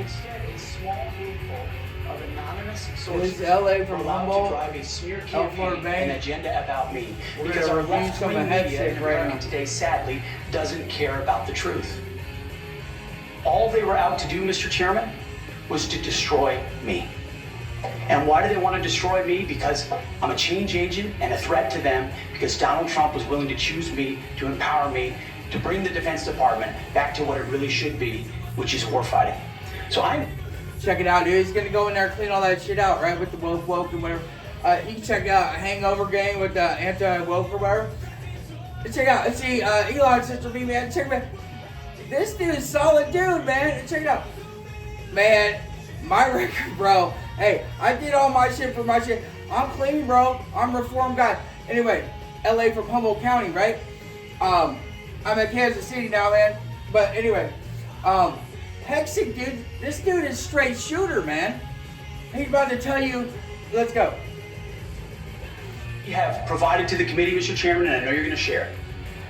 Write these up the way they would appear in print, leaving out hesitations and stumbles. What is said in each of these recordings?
Instead, a small handful of anonymous sources LA from were allowed Humboldt, to drive a smear campaign and agenda about me. We're Because gonna our review some left-wing of media Hegseth in right America now. today, sadly, doesn't care about the truth. All they were out to do, Mr. Chairman, was to destroy me. And why do they want to destroy me? Because I'm a change agent and a threat to them, because Donald Trump was willing to choose me, to empower me, to bring the Defense Department back to what it really should be, which is warfighting. So check it out, dude. He's gonna go in there and clean all that shit out, right? With the woke and whatever. You can check out Hangover Game with the anti-woke or whatever. Check out, see, Elon HegsethReveiw, man. Check it out. This dude is solid dude, man. Check it out. Man, my record, bro. Hey, I did all my shit for my shit. I'm clean, bro. I'm a reformed guy. Anyway, LA from Humboldt County, right? I'm in Kansas City now, man. But anyway, Hegseth, dude, this dude is straight shooter, man. He's about to tell you, let's go. You have provided to the committee, Mr. Chairman, and I know you're going to share,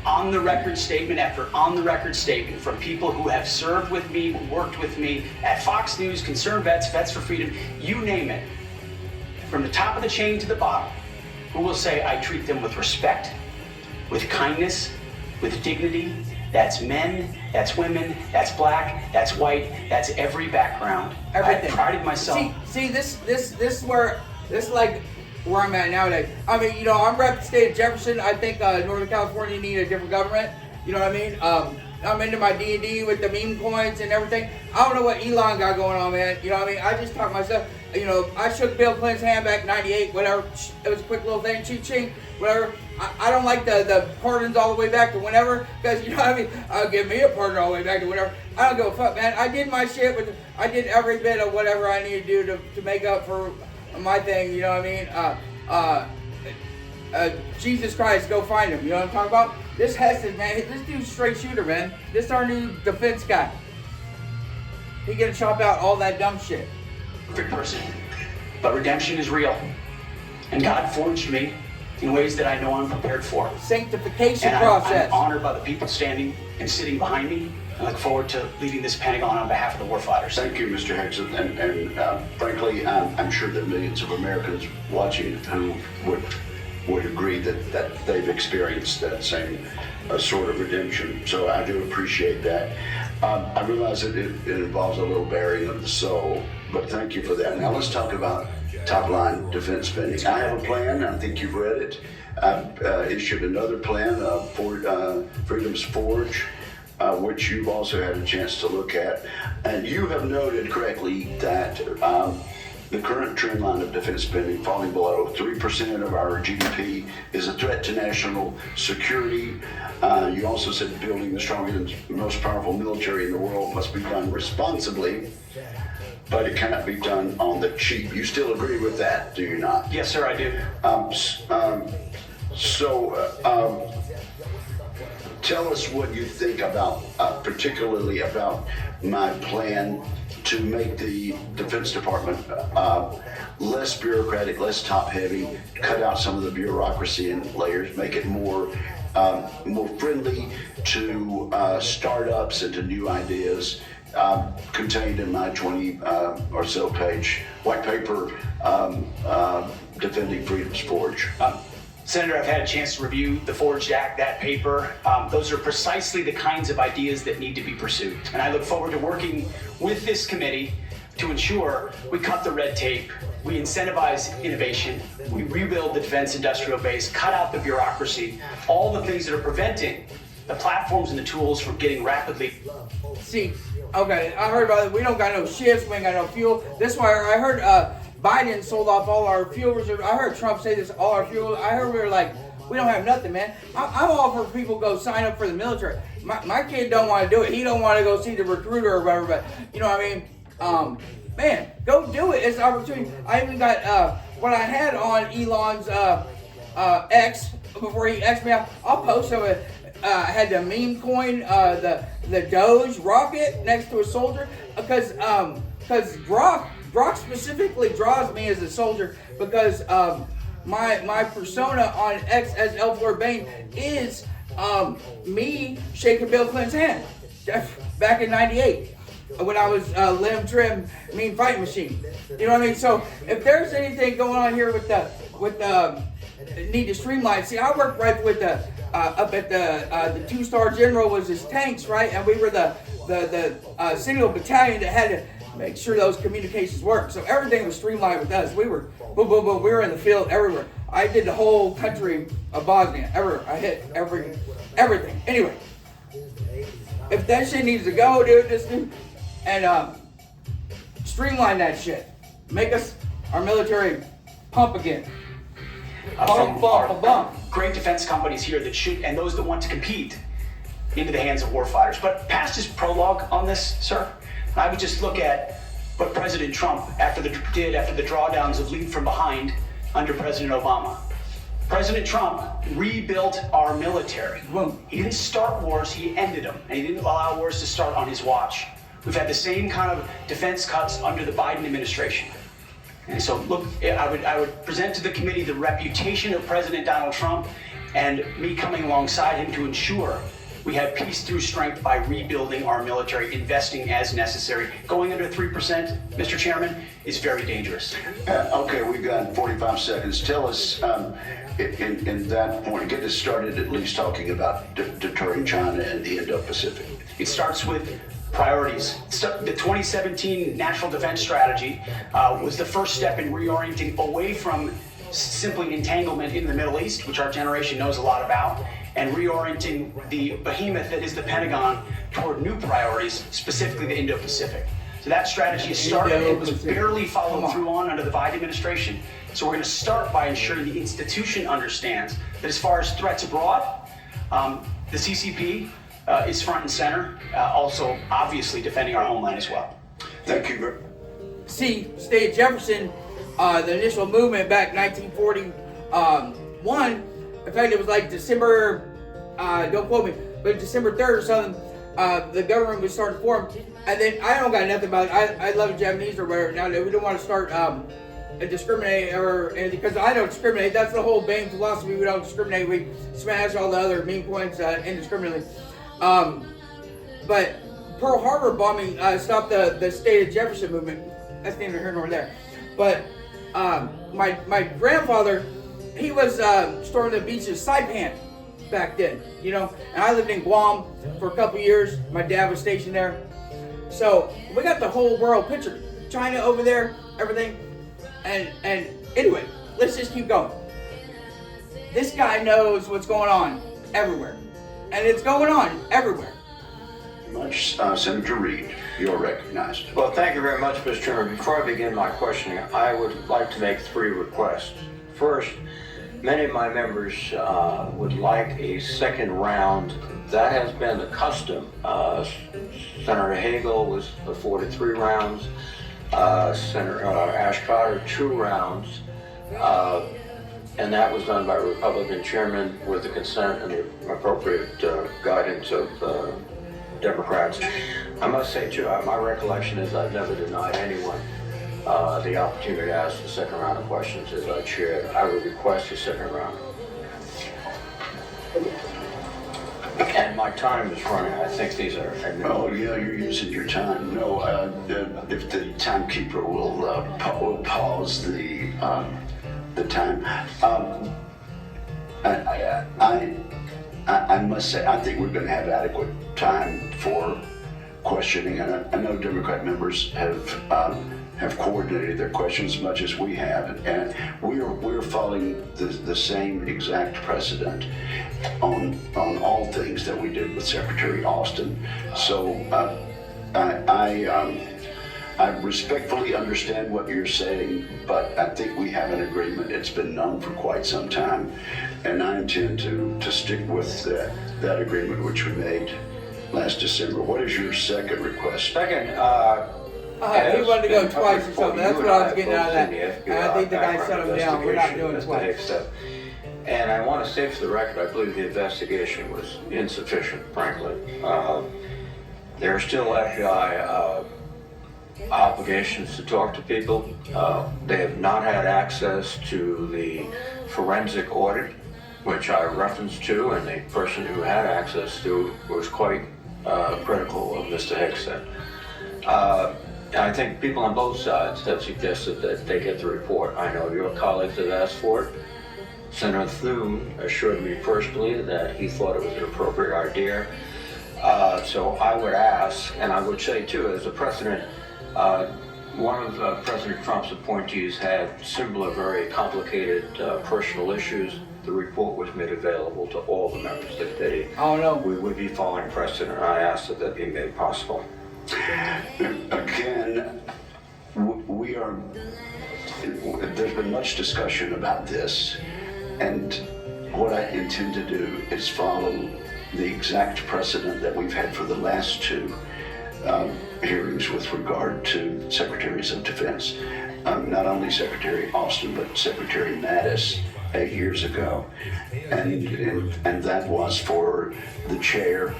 on the record statement after on the record statement from people who have served with me, worked with me at Fox News, Concerned Vets, Vets for Freedom, you name it, from the top of the chain to the bottom, who will say I treat them with respect, with kindness, with dignity. That's men, that's women, that's black, that's white, that's every background. Everything. I prided myself. See, this is where, this is like where I'm at nowadays. I mean, you know, I'm rep the state of Jefferson. I think Northern California need a different government. You know what I mean? I'm into my D&D with the meme coins and everything. I don't know what Elon got going on, man. You know what I mean? I just talk myself. You know, I shook Bill Clinton's hand back in '98, whatever. It was a quick little thing, ching, whatever. I don't like the pardons all the way back to whenever, because, you know what I mean? I'll give me a pardon all the way back to whenever. I don't give a fuck, man. I did my shit, I did every bit of whatever I need to do to make up for my thing, you know what I mean? Jesus Christ, go find him, you know what I'm talking about? This Hegseth, man, this dude's straight shooter, man. This is our new defense guy. He gonna chop out all that dumb shit. Perfect person, but redemption is real, and God forged me in ways that I know I'm prepared for. Sanctification and process. I'm honored by the people standing and sitting behind me. I look forward to leading this Pentagon on behalf of the warfighters. Thank you, Mr. Hegseth, and frankly, I'm sure that millions of Americans watching who would agree that they've experienced that same sort of redemption. So I do appreciate that. I realize that it involves a little bearing of the soul, but thank you for that. Now let's talk about top-line defense spending. I have a plan. I think you've read it. I've issued another plan for Freedom's Forge, which you've also had a chance to look at. And you have noted correctly that the current trend line of defense spending falling below 3% of our GDP is a threat to national security. You also said building the strongest and most powerful military in the world must be done responsibly, but it cannot be done on the cheap. You still agree with that, do you not? Yes, sir, I do. Tell us what you think about, particularly about my plan to make the Defense Department less bureaucratic, less top-heavy, cut out some of the bureaucracy and layers, make it more friendly to startups and to new ideas, contained in my 20 or so page white paper, Defending Freedom's Forge. Senator, I've had a chance to review the Forged Act, that paper. Those are precisely the kinds of ideas that need to be pursued. And I look forward to working with this committee to ensure we cut the red tape, we incentivize innovation, we rebuild the defense industrial base, cut out the bureaucracy, all the things that are preventing the platforms and the tools from getting rapidly. See, okay, I heard about it. We don't got no ships, we ain't got no fuel. This is why I heard Biden sold off all our fuel reserves. I heard Trump say this, all our fuel. I heard we were like, we don't have nothing, man. I'm all for people to go sign up for the military. My kid don't want to do it. He don't want to go see the recruiter or whatever, but you know what I mean? Man, go do it. It's an opportunity. I even got, what I had on Elon's X, before he X'd me out, I'll post some of it. I had the meme coin, the Doge rocket next to a soldier, because Brock specifically draws me as a soldier, because my persona on X as L4 Bane is me shaking Bill Clinton's hand back in '98. when I was limb trim, mean fighting machine. You know what I mean? So if there's anything going on here with the need to streamline, see, I worked right with the up at the 2-star general was his tanks, right? And we were the single battalion that had to make sure those communications worked. So everything was streamlined with us. We were boom, boom, boom. We were in the field everywhere. I did the whole country of Bosnia. Everywhere. I hit everything. Anyway, if that shit needs to go, dude, just and streamline that shit. Make our military pump again. From our great defense companies here that shoot, and those that want to compete into the hands of warfighters. But past his prologue on this, sir, I would just look at what President Trump did after the drawdowns of Lead from Behind under President Obama. President Trump rebuilt our military. He didn't start wars, he ended them, and he didn't allow wars to start on his watch. We've had the same kind of defense cuts under the Biden administration. And so, look, I would present to the committee the reputation of President Donald Trump and me coming alongside him to ensure we have peace through strength by rebuilding our military, investing as necessary. Going under 3%, Mr. Chairman, is very dangerous. Okay, we've got 45 seconds. Tell us, in that point, get us started at least talking about deterring China and the Indo-Pacific. It starts with priorities. The 2017 National Defense Strategy was the first step in reorienting away from simply entanglement in the Middle East, which our generation knows a lot about, and reorienting the behemoth that is the Pentagon toward new priorities, specifically the Indo-Pacific. So that strategy has started. It was barely followed through on under the Biden administration. So we're going to start by ensuring the institution understands that as far as threats abroad, the CCP is front and center, also obviously defending our homeland as well. Thank you. See, State of Jefferson, the initial movement back 1941, in fact, it was like December, don't quote me, but December 3rd or something, the government was starting to form. And then I don't got nothing about it. I love the Japanese or whatever. Now, we don't want to start discriminate or anything, because I don't discriminate. That's the whole Bain philosophy. We don't discriminate. We smash all the other mean points indiscriminately. But Pearl Harbor bombing stopped the State of Jefferson movement. That's neither here nor there. But my grandfather, he was storming the beaches of Saipan back then, you know. And I lived in Guam for a couple years. My dad was stationed there. So we got the whole world picture. China over there, everything. And anyway, let's just keep going. This guy knows what's going on everywhere. And it's going on everywhere. Much, Senator Reid, you're recognized. Well, thank you very much, Mr. Chairman. Before I begin my questioning, I would like to make 3 requests. First, many of my members would like a second round. That has been the custom. Senator Hagel was afforded 3 rounds. Senator Ash Carter 2 rounds. And that was done by a Republican chairman with the consent and the appropriate guidance of Democrats. I must say, too, my recollection is I've never denied anyone the opportunity to ask the second round of questions as I chaired. I would request a second round. And my time is running. I think these are... Oh, yeah, you're using your time. No, if the timekeeper will pause the time. I must say, I think we're going to have adequate time for questioning. And I know Democrat members have coordinated their questions as much as we have, and we're following the same exact precedent on all things that we did with Secretary Austin. So I respectfully understand what you're saying, but I think we have an agreement. It's been known for quite some time, and I intend to stick with that agreement which we made last December. What is your second request? Second, he wanted to go twice or something. That's what I was getting out of that. And I think the guy shut him down. We're not doing it twice. And I want to say for the record, I believe the investigation was insufficient, frankly. There are still FBI obligations to talk to people. They have not had access to the forensic audit, which I referenced to, and the person who had access to was quite critical of Mr. Hegseth. I think people on both sides have suggested that they get the report. I know your colleagues have asked for it. Senator Thune assured me personally that he thought it was an appropriate idea. So I would ask, and I would say too, as a precedent, one of President Trump's appointees had similar very complicated personal issues. The report was made available to all the members of the committee. Oh no. We would be following precedent. I asked that that be made possible. Again, we are, there's been much discussion about this, and what I intend to do is follow the exact precedent that we've had for the last two hearings with regard to secretaries of defense. Not only Secretary Austin, but Secretary Mattis 8 years ago. And that was for the chair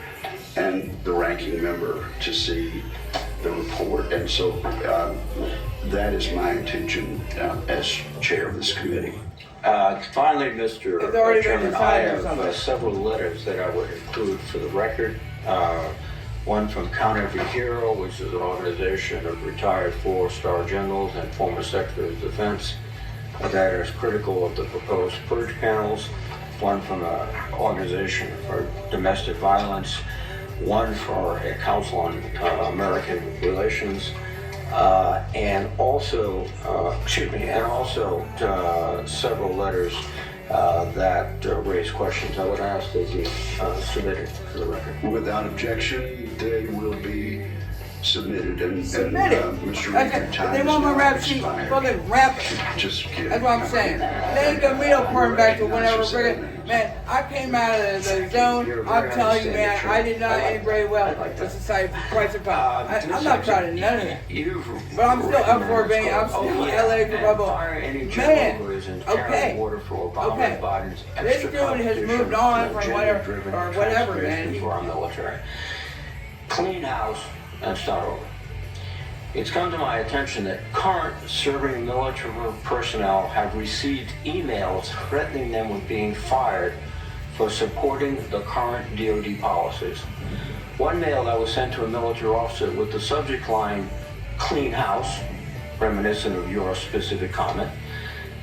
and the ranking member to see the report. And so that is my intention as chair of this committee. Finally, Mr. It's already been Chairman, I decided or have something. several letters that I would include for the record. One from Count Every Hero, which is an organization of retired four-star generals and former secretaries of defense that is critical of the proposed purge panels. One from an organization for domestic violence. One for a Council on American Relations. And also several letters that raise questions. I would ask that you submit it for the record. Without objection, they will be submitted. And Mr. Okay, Reed, time they is want my now rap sheet, expired. fucking rap. Just kidding. That's what I'm saying. They ain't gonna be no pouring back to whenever friggin'. Man, I came out of the zone. I'm telling you, man, I did not integrate well with society for quite some time. I'm not proud of none of that. But I'm still up for it, baby. I'm still in LA for bubble. Man, okay. This dude has moved on from whatever, man. For our military. Clean house and start over. It's come to my attention that current serving military personnel have received emails threatening them with being fired for supporting the current DoD policies. One mail that was sent to a military officer with the subject line, "Clean house," reminiscent of your specific comment,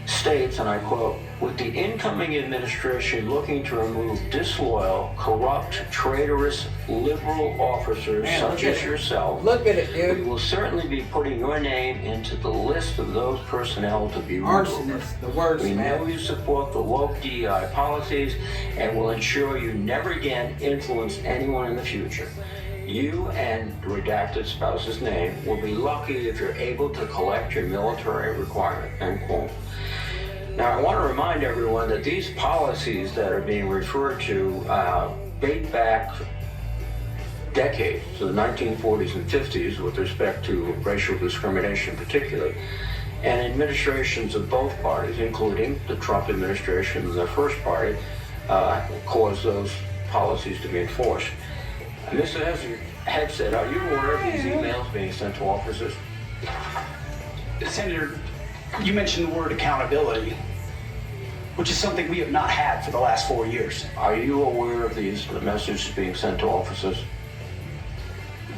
states, and I quote, "With the incoming administration looking to remove disloyal, corrupt, traitorous, liberal officers Man, such look as at it. yourself, Look at it, we dude. will certainly be putting your name into the list of those personnel to be removed. Arsonist, the worst, We know man. you support the woke DEI policies and will ensure you never again influence anyone in the future. You and the redacted spouse's name will be lucky if you're able to collect your military requirement," end quote. Now, I want to remind everyone that these policies that are being referred to date back decades, to the 1940s and 50s, with respect to racial discrimination particularly, and administrations of both parties, including the Trump administration and the first party, caused those policies to be enforced. Mr. Hegseth, are you aware of these emails being sent to officers? Senator, you mentioned the word accountability, which is something we have not had for the last 4 years. Are you aware of these messages being sent to officers?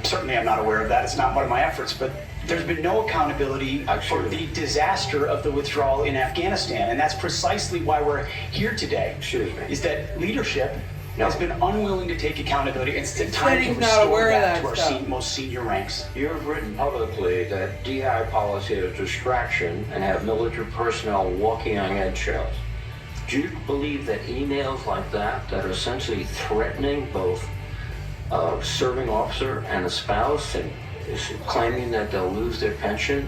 Certainly I'm not aware of that. It's not one of my efforts, but there's been no accountability for the disaster of the withdrawal in Afghanistan. And that's precisely why we're here today. Excuse me. Is that leadership has been unwilling to take accountability. It's the time to He's not restore aware of that that to our stuff. most senior ranks. You have written publicly that DI policy is a distraction and have military personnel walking on eggshells. Do you believe that emails like that are essentially threatening both a serving officer and a spouse and is claiming that they'll lose their pension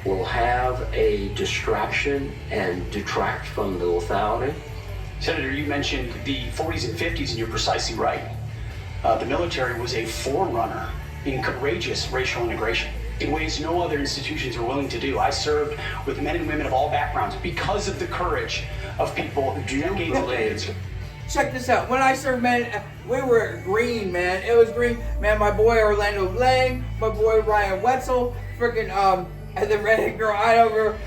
will have a distraction and detract from the lethality? Senator, you mentioned the 40s and 50s, and you're precisely right. The military was a forerunner in courageous racial integration in ways no other institutions are willing to do. I served with men and women of all backgrounds because of the courage of people Do you believe? Check this out. When I served, man, we were green, man. It was green. Man, my boy Orlando Lang, my boy Ryan Wetzel, freaking, and the redhead girl I over,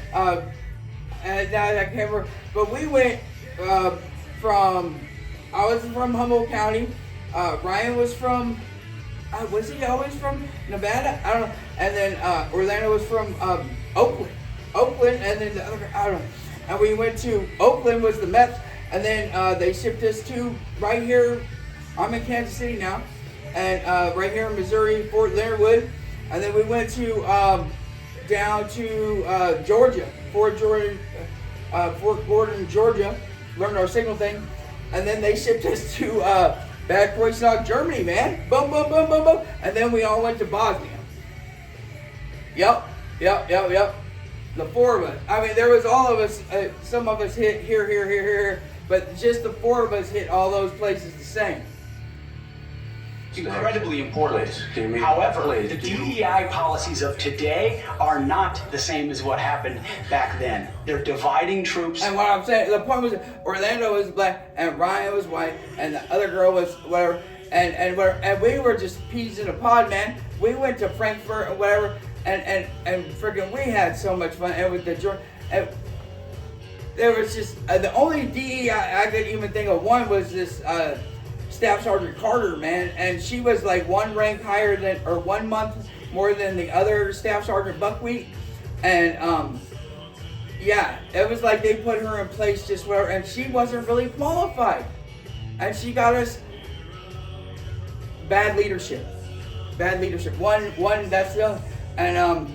and now I can't remember. But we went I was from Humboldt County. Ryan was from was he always from Nevada? I don't know. And then Orlando was from Oakland. And then the other, I don't know. And we went to Oakland was the Mets, and then they shipped us to right here. I'm in Kansas City now, and right here in Missouri, Fort Leonard Wood. And then we went to down to Georgia, Fort Gordon, Georgia, learned our signal thing, and then they shipped us to Bad Kreuznach, Germany, man. Boom, boom, boom, boom, boom. And then we all went to Bosnia. Yep. The four of us. I mean, there was all of us. Some of us hit here, but just the four of us hit all those places the same. Incredibly important. However, the DEI policies of today are not the same as what happened back then. They're dividing troops. And what I'm saying, the point was, Orlando was black, and Ryan was white, and the other girl was whatever, and we were just peas in a pod, man. We went to Frankfurt and whatever, and freaking we had so much fun. And with the there was just the only DEI I could even think of one was this. Staff Sergeant Carter, man, and she was like one rank higher than, or 1 month more than the other Staff Sergeant Buckwheat, and yeah, it was like they put her in place just where, and she wasn't really qualified, and she got us bad leadership. One that's the, and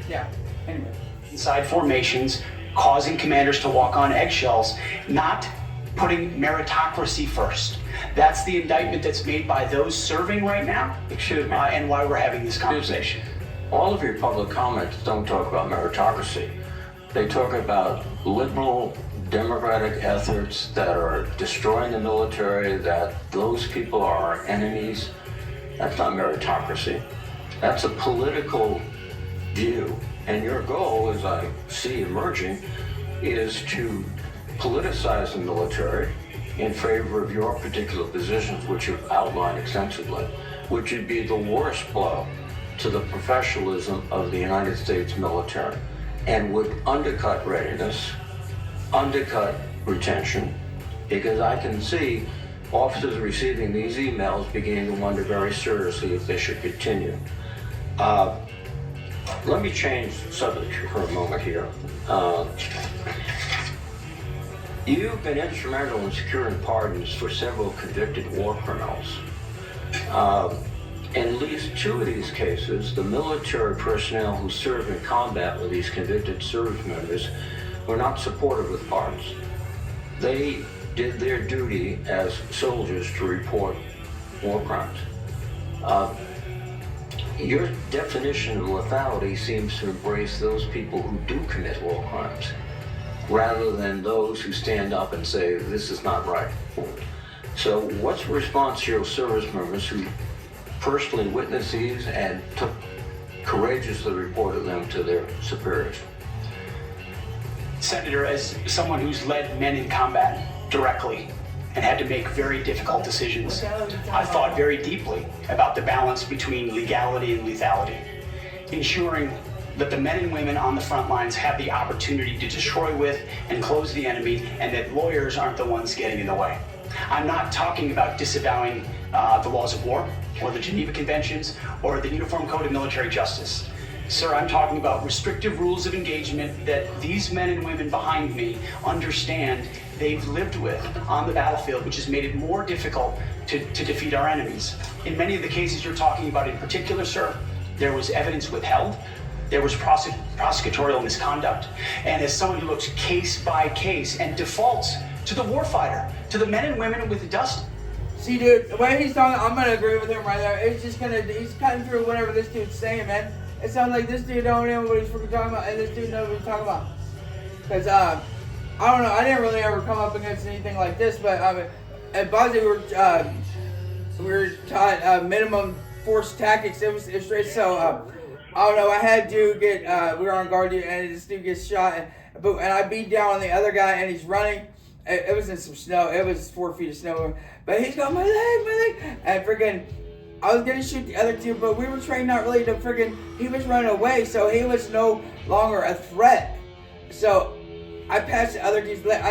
yeah. Anyway, inside formations, causing commanders to walk on eggshells, not putting meritocracy first. That's the indictment that's made by those serving right now. Excuse me. And why we're having this conversation. All of your public comments don't talk about meritocracy. They talk about liberal democratic efforts that are destroying the military, that those people are our enemies. That's not meritocracy. That's a political view. And your goal, as I see emerging, is to politicize the military in favor of your particular positions, which you've outlined extensively, which would be the worst blow to the professionalism of the United States military and would undercut readiness, undercut retention, because I can see officers receiving these emails beginning to wonder very seriously if they should continue. Let me change subject for a moment here. You've been instrumental in securing pardons for several convicted war criminals. In at least 2 of these cases, the military personnel who served in combat with these convicted service members were not supportive of pardons. They did their duty as soldiers to report war crimes. Your definition of lethality seems to embrace those people who do commit war crimes, rather than those who stand up and say, this is not right. So what's the response to your service members who personally witnessed these and took courageously reported them to their superiors? Senator, as someone who's led men in combat directly and had to make very difficult decisions, I thought very deeply about the balance between legality and lethality, ensuring that the men and women on the front lines have the opportunity to destroy with and close the enemy, and that lawyers aren't the ones getting in the way. I'm not talking about disavowing the laws of war or the Geneva Conventions or the Uniform Code of Military Justice. Sir, I'm talking about restrictive rules of engagement that these men and women behind me understand they've lived with on the battlefield, which has made it more difficult to defeat our enemies. In many of the cases you're talking about in particular, sir, there was evidence withheld. There was prosecutorial misconduct. And as someone who looks case by case and defaults to the warfighter, to the men and women with the dust. See, dude, the way he's talking, I'm going to agree with him right there. It's just he's cutting through whatever this dude's saying, man. It sounds like this dude don't know what he's freaking talking about, and this dude knows what he's talking about. Because, I don't know, I didn't really ever come up against anything like this, but at Bosnia we were taught minimum force tactics. It was straight, so, I don't know, I had dude get, we were on guard, and this dude gets shot, and I beat down on the other guy, and he's running. It was in some snow. It was 4 feet of snow. But he's got my leg. And freaking, I was going to shoot the other two, but we were trained not really to freaking, he was running away, so he was no longer a threat. So I passed the other dude's leg.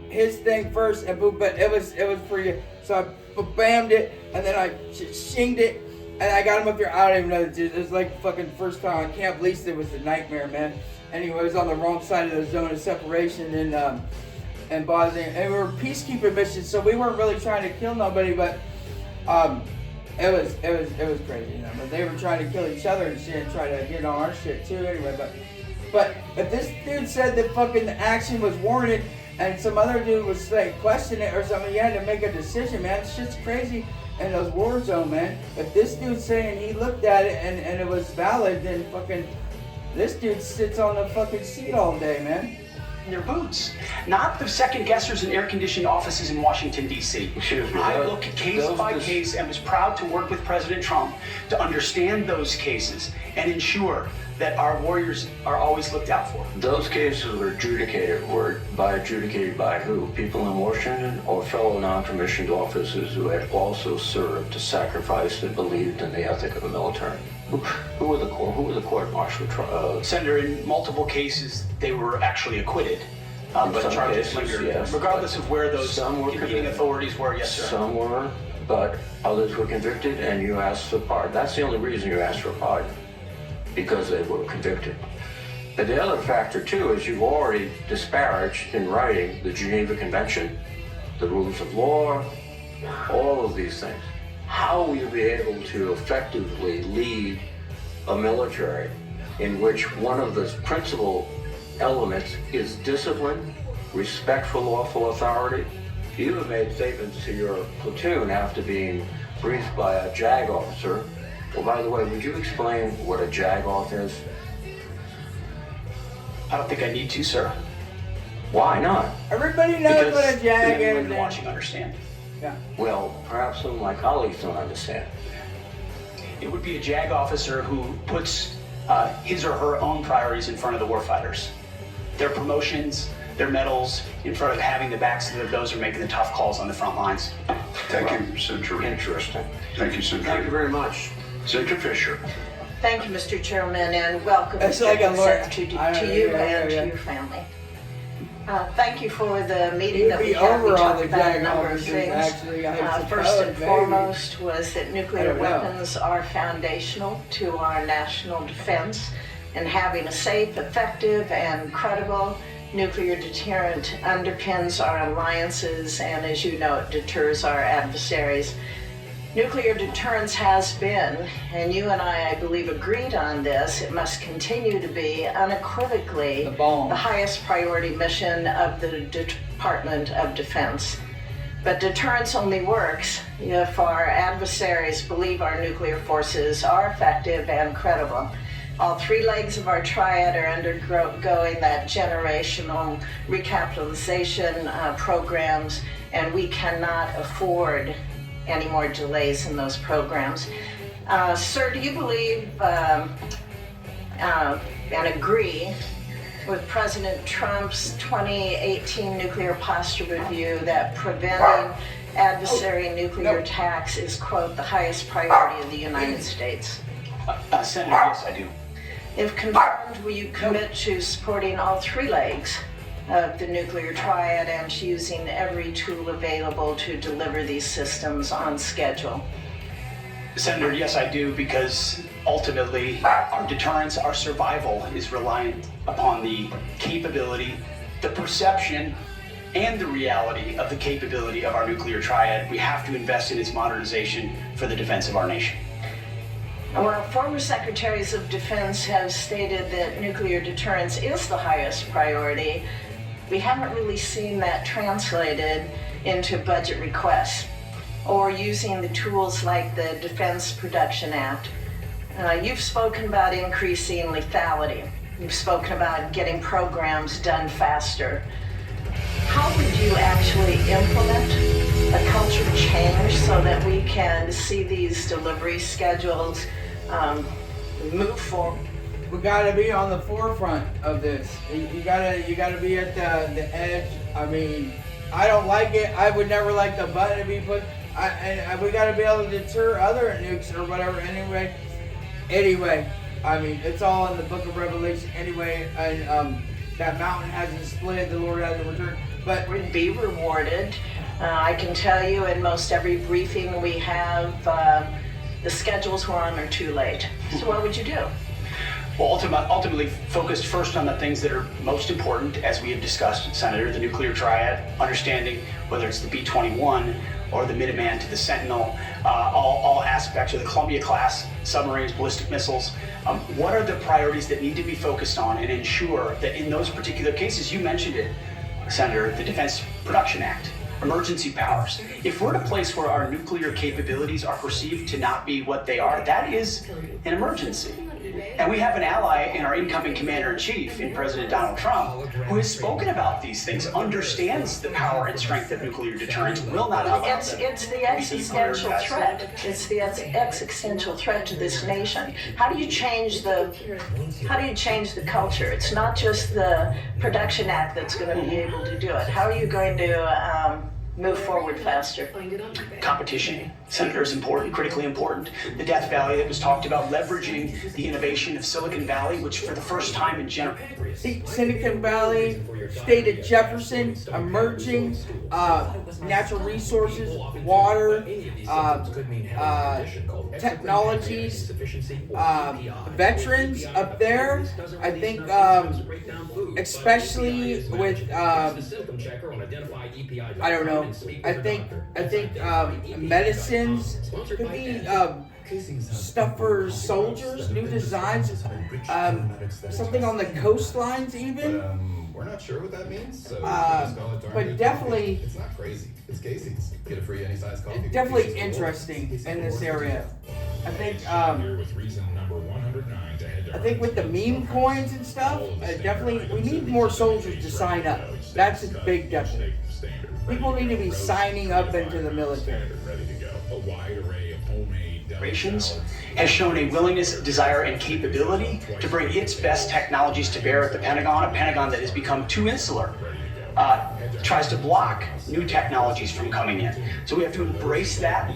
his thing first, and boom, but it was pretty. So I bammed it, and then I shinged it, and I got him up there. I don't even know, dude. It was like fucking first time. I can't believe it was a nightmare, man. Anyway, it was on the wrong side of the zone of separation in Bosnia, and we were peacekeeping missions, so we weren't really trying to kill nobody, but it was crazy, you know. But they were trying to kill each other and shit, and try to get on our shit too. Anyway, but if this dude said that fucking action was warranted, and some other dude was like questioning it or something, you had to make a decision, man. Shit's crazy in those war zone, man. If this dude's saying he looked at it and it was valid, then fucking this dude sits on the fucking seat all day, man. In their boots, not the second guessers in air-conditioned offices in Washington, D.C. Excuse me, I look case by case and was proud to work with President Trump to understand those cases and ensure that our warriors are always looked out for. Those cases were adjudicated by who? People in Washington or fellow non-commissioned officers who had also served to sacrifice and believed in the ethic of the military? Who were the court martial? Senator, in multiple cases, they were actually acquitted. But some charges cases, lingered, yes, regardless of where those some were convening convicted. authorities were. Yes, sir. Some were, but others were convicted, and you asked for pardon. That's the only reason you asked for pardon, because they were convicted. But the other factor, too, is you've already disparaged in writing the Geneva Convention, the rules of law, all of these things. How will you be able to effectively lead a military in which one of the principal elements is discipline, respect for lawful authority? You have made statements to your platoon after being briefed by a JAG officer. Well, by the way, would you explain what a JAG off is? I don't think I need to, sir. Why not? Everybody knows what a jag the men and is. women watching understand. Yeah. Well, perhaps some of my colleagues don't understand. It would be a JAG officer who puts his or her own priorities in front of the warfighters. Their promotions, their medals, in front of having the backs of those who are making the tough calls on the front lines. Thank you, Senator. Interesting. Thank you, Senator. Thank you very much. Senator Fisher. Thank you, Mr. Chairman, and welcome It's Mr. like a lawyer. Hegseth, to you Yeah. and to your family. Thank you for the meeting You'd that we be had. We over all talked the about a JAG number of officers, things. actually. I First suppose, and maybe. foremost was that I nuclear don't know. weapons are foundational to our national defense, and having a safe, effective, and credible nuclear deterrent underpins our alliances and, as you know, it deters our adversaries. Nuclear deterrence has been, and you and I believe, agreed on this, it must continue to be unequivocally The bomb. the highest priority mission of the Department of Defense. But deterrence only works if our adversaries believe our nuclear forces are effective and credible. All three legs of our triad are undergoing that generational recapitalization programs, and we cannot afford any more delays in those programs. Sir, do you believe and agree with President Trump's 2018 nuclear posture review that preventing adversary nuclear attacks is, quote, the highest priority of the United States? Senator, yes, I do. If confirmed, will you commit to supporting all three legs of the nuclear triad and to using every tool available to deliver these systems on schedule? Senator, yes, I do, because ultimately our deterrence, our survival is reliant upon the capability, the perception, and the reality of the capability of our nuclear triad. We have to invest in its modernization for the defense of our nation. Well, former secretaries of defense have stated that nuclear deterrence is the highest priority. We haven't really seen that translated into budget requests or using the tools like the Defense Production Act. You've spoken about increasing lethality. You've spoken about getting programs done faster. How would you actually implement a culture change so that we can see these delivery schedules move forward? We gotta be on the forefront of this. You gotta be at the edge. I mean, I don't like it. I would never like the button to be put. We gotta be able to deter other nukes or whatever. Anyway, I mean, it's all in the Book of Revelation. Anyway, and that mountain hasn't split. The Lord hasn't returned. But would be rewarded. I can tell you in most every briefing we have, the schedules we're on are too late. So what would you do? Well, ultimately focused first on the things that are most important, as we have discussed, Senator, the nuclear triad, understanding whether it's the B-21 or the Minuteman to the Sentinel, all aspects of the Columbia-class submarines, ballistic missiles. What are the priorities that need to be focused on and ensure that in those particular cases, you mentioned it, Senator, the Defense Production Act, emergency powers. If we're at a place where our nuclear capabilities are perceived to not be what they are, that is an emergency. And we have an ally in our incoming commander-in-chief, in President Donald Trump, who has spoken about these things, understands the power and strength of nuclear deterrence, will not allow It's the existential threat. It's the existential threat to this nation. How do you change the culture? It's not just the Production Act that's going to be able to do it. How are you going to move forward faster? Competition, Senator, is important, critically important. The Death Valley that was talked about, leveraging the innovation of Silicon Valley, which for the first time in Silicon Valley, state of Jefferson, emerging, natural resources, water, technologies, veterans up there. I think, especially with, I don't know. I think medicines could be stuff for soldiers, new designs, something on the coastlines even. We're not sure what that means, so but definitely, it's not crazy. It's Casey's. Get a free any size coffee. Definitely interesting in this area. I think I think with the meme coins and stuff, definitely we need more soldiers to sign up. That's a big definite. People need to be signing up into the military. Has shown a willingness, desire, and capability to bring its best technologies to bear at the Pentagon, a Pentagon that has become too insular, tries to block new technologies from coming in. So we have to embrace that,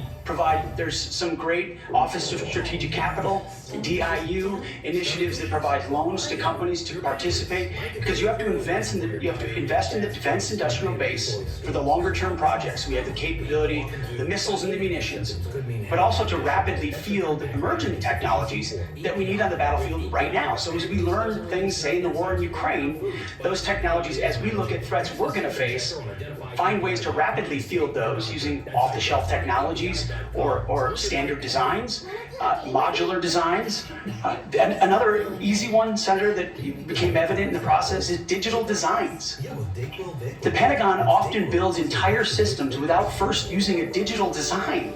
there's some great Office of Strategic Capital, DIU initiatives that provide loans to companies to participate, because you have to invest in the defense industrial base for the longer term projects. We have the capability, the missiles and the munitions, but also to rapidly field emerging technologies that we need on the battlefield right now. So as we learn things, say in the war in Ukraine, those technologies, as we look at threats we're going to face, find ways to rapidly field those using off-the-shelf technologies or standard designs, modular designs. Another easy one, Senator, that became evident in the process is digital designs. The Pentagon often builds entire systems without first using a digital design,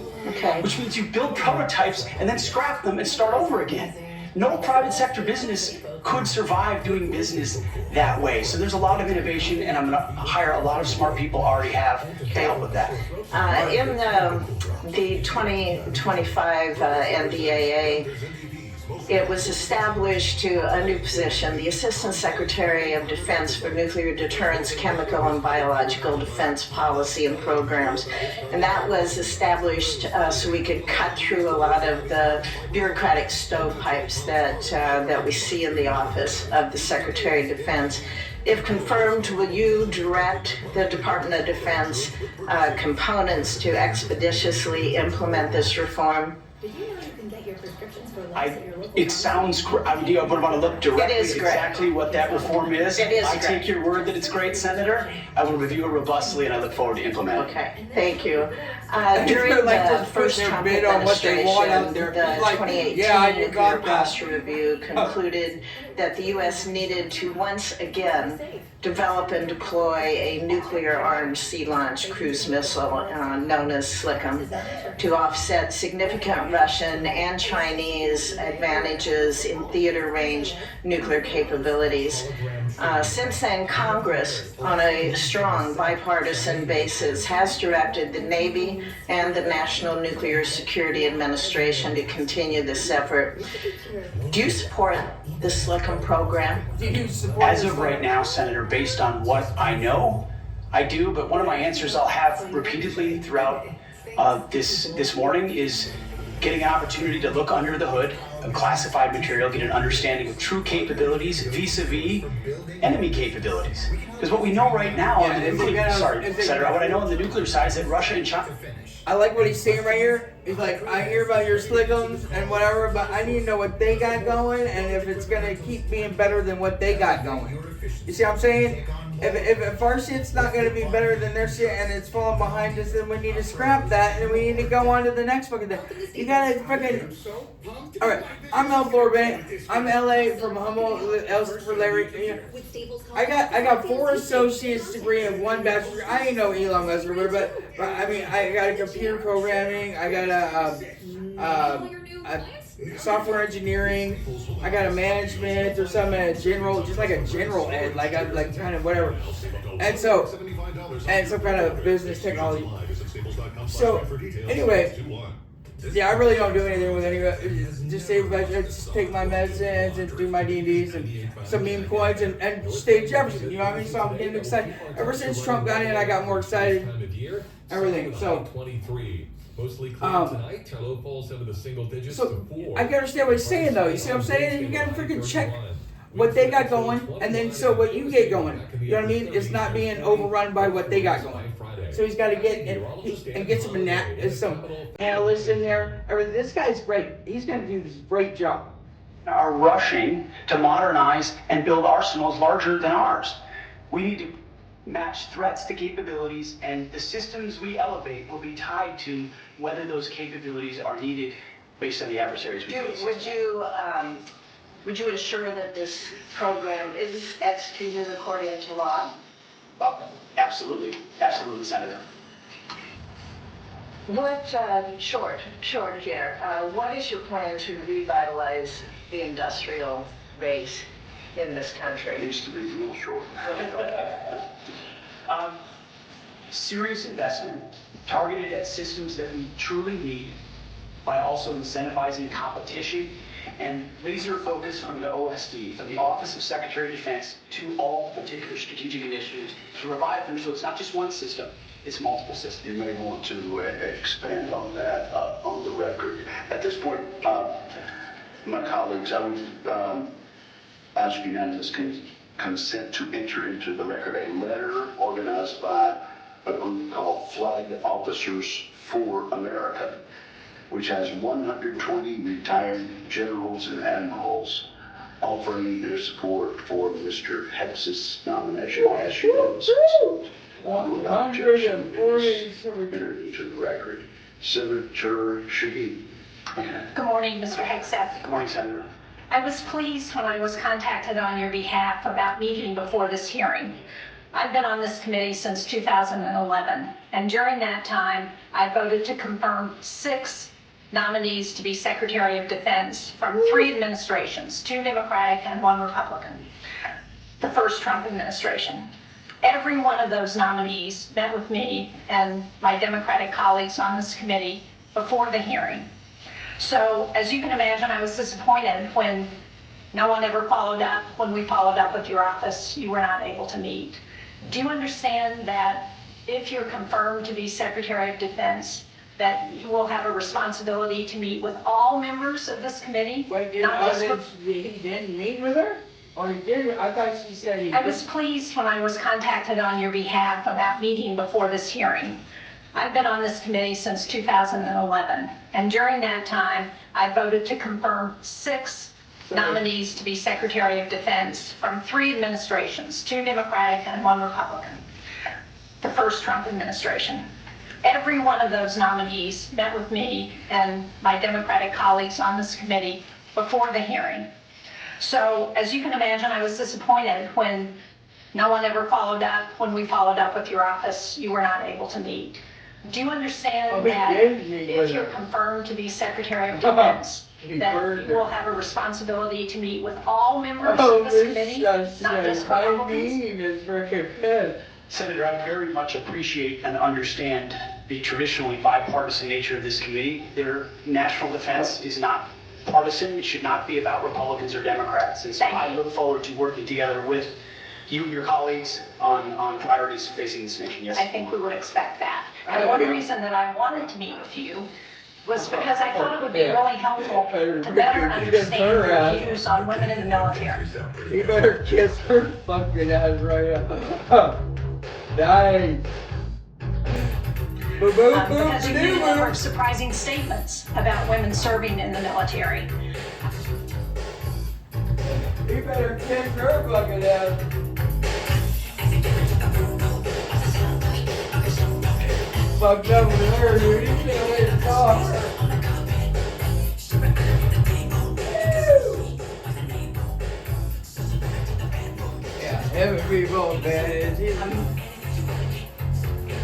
which means you build prototypes and then scrap them and start over again. No private sector business could survive doing business that way. So there's a lot of innovation, and I'm going to hire a lot of smart people already have to help with that. In the 2025 NDAA, it was established to a new position, the Assistant Secretary of Defense for Nuclear Deterrence, Chemical and Biological Defense Policy and Programs. And that was established so we could cut through a lot of the bureaucratic stovepipes that we see in the office of the Secretary of Defense. If confirmed, will you direct the Department of Defense components to expeditiously implement this reform? It sounds great. I would want to look directly at exactly what that reform is. It is I great. take your word that it's great, Senator. I will review it robustly, and I look forward to implementing. Okay, thank you. During the first Trump administration, the 2018 Nuclear Posture Review concluded that the U.S. needed to once again develop and deploy a nuclear-armed sea-launched cruise missile known as SLICM to offset significant Russian and Chinese advantages in theater-range nuclear capabilities. Since then, Congress, on a strong bipartisan basis, has directed the Navy and the National Nuclear Security Administration to continue this effort. Do you support the SLICM program? As of right now, Senator, based on what I know, I do, but one of my answers I'll have repeatedly throughout this morning is getting an opportunity to look under the hood classified material, get an understanding of true capabilities vis-a-vis enemy capabilities. Because what we know right now, Yeah, Senator, what I know on the nuclear side is that Russia and China. I like what he's saying right here. He's like, I hear about your slickums and whatever, but I need to know what they got going and if it's gonna keep being better than what they got going. You see what I'm saying? If our shit's not gonna be better than their shit and it's falling behind us, then we need to scrap that and we need to go on to the next fucking thing. You gotta fucking. All right, I'm El Borbe. I'm LA from Humboldt, El for Larry. You know, I got 4 associate's degree and 1 bachelor's. I ain't no Elon Musk, but I mean I got a computer programming. I got a software engineering. I got a management or something, a general, just like a general ed, like I'm like kind of whatever, and some kind of business technology. So anyway, yeah, I really don't do anything with any. Just take my medicines and do my D&Ds and some meme coins and stay Jefferson. You know what I mean? So I'm getting excited. Ever since Trump got in, I got more excited. Everything. So. Mostly clear tonight. Low falls into the single digits to 4. I can understand what he's saying though. You see what I'm saying? You gotta freaking check what they got going, and then so what you get going. You know what I mean? It's not being overrun by what they got going. So he's got to get and get some analysts in there. This guy's great. He's gonna do this great job. Are rushing to modernize and build arsenals larger than ours. We need to match threats to capabilities, and the systems we elevate will be tied to whether those capabilities are needed based on the adversaries we face. Would you assure that this program is executed according to law? Oh, absolutely, Senator. What, short here, what is your plan to revitalize the industrial base in this country? It needs to be real short. Serious investment targeted at systems that we truly need by also incentivizing competition and laser focus from the OSD, from the Office of Secretary of Defense, to all particular strategic initiatives to revive them so it's not just one system, it's multiple systems. You may want to expand on that on the record. At this point, my colleagues, I would ask unanimous consent to enter into the record a letter organized by a group called Flag Officers for America, which has 120 retired generals and admirals offering their support for Mr. Hegseth's nomination as unanimous consent. Without objection, entered into the record. Senator Shaheen. Good morning, Mr. Hegseth. Good morning, Senator. I was pleased when I was contacted on your behalf about meeting before this hearing. I've been on this committee since 2011, and during that time, I voted to confirm 6 nominees to be Secretary of Defense from 3 administrations, 2 Democratic and 1 Republican, the first Trump administration. Every one of those nominees met with me and my Democratic colleagues on this committee before the hearing. So, as you can imagine, I was disappointed when no one ever followed up. When we followed up with your office, you were not able to meet. Do you understand that if you're confirmed to be Secretary of Defense, that you will have a responsibility to meet with all members of this committee? Wait, he didn't meet with her? Or he did? I thought she said he did. I was pleased when I was contacted on your behalf about meeting before this hearing. I've been on this committee since 2011, and during that time, I voted to confirm 6 nominees to be Secretary of Defense from 3 administrations, 2 Democratic and 1 Republican, the first Trump administration. Every one of those nominees met with me and my Democratic colleagues on this committee before the hearing. So, as you can imagine, I was disappointed when no one ever followed up. When we followed up with your office, you were not able to meet. Do you understand that if you're confirmed to be Secretary of Defense, that you will have a responsibility to meet with all members of this committee, not just Republicans? Senator, I very much appreciate and understand the traditionally bipartisan nature of this committee. Their national defense is not partisan. It should not be about Republicans or Democrats. And so I look forward to working together with you and your colleagues on priorities facing this nation. Yes. I think we would expect that. And one reason that I wanted to meet with you was because I thought it would be really helpful to Richard, better you didn't understand turn around. your views on women in the military. You better kiss her fucking ass right now. Nice. Boom, boom, boom, Because you made a number boom. of surprising statements about women serving in the military. You better kiss her fucking ass. Fucked up with her, dude. You can't wait to talk. Yeah, him and me both, man.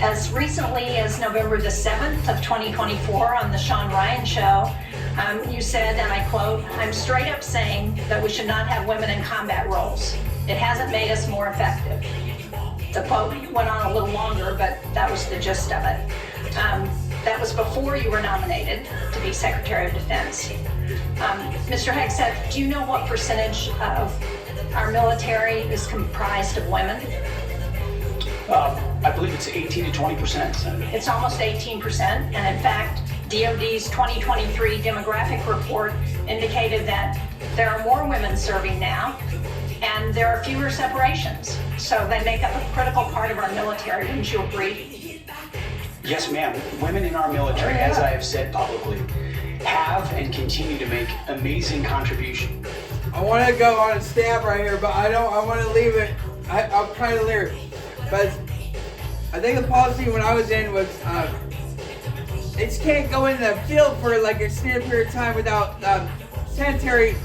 As recently as November the 7th of 2024 on the Sean Ryan Show, you said, and I quote, "I'm straight up saying that we should not have women in combat roles. It hasn't made us more effective." The quote went on a little longer, but that was the gist of it. That was before you were nominated to be Secretary of Defense. Mr. Hegseth, do you know what percentage of our military is comprised of women? I believe it's 18 to 20%, Senator. It's almost 18%, and in fact, DoD's 2023 demographic report indicated that there are more women serving now, and there are fewer separations. So they make up a critical part of our military, wouldn't you agree? Yes, ma'am. Women in our military, as I have said publicly, have and continue to make amazing contribution. I want to go on a stab right here, but I don't. I want to leave it. I'm kind of leery, but I think the policy when I was in was they just can't go in the field for like a extended period of time without sanitary.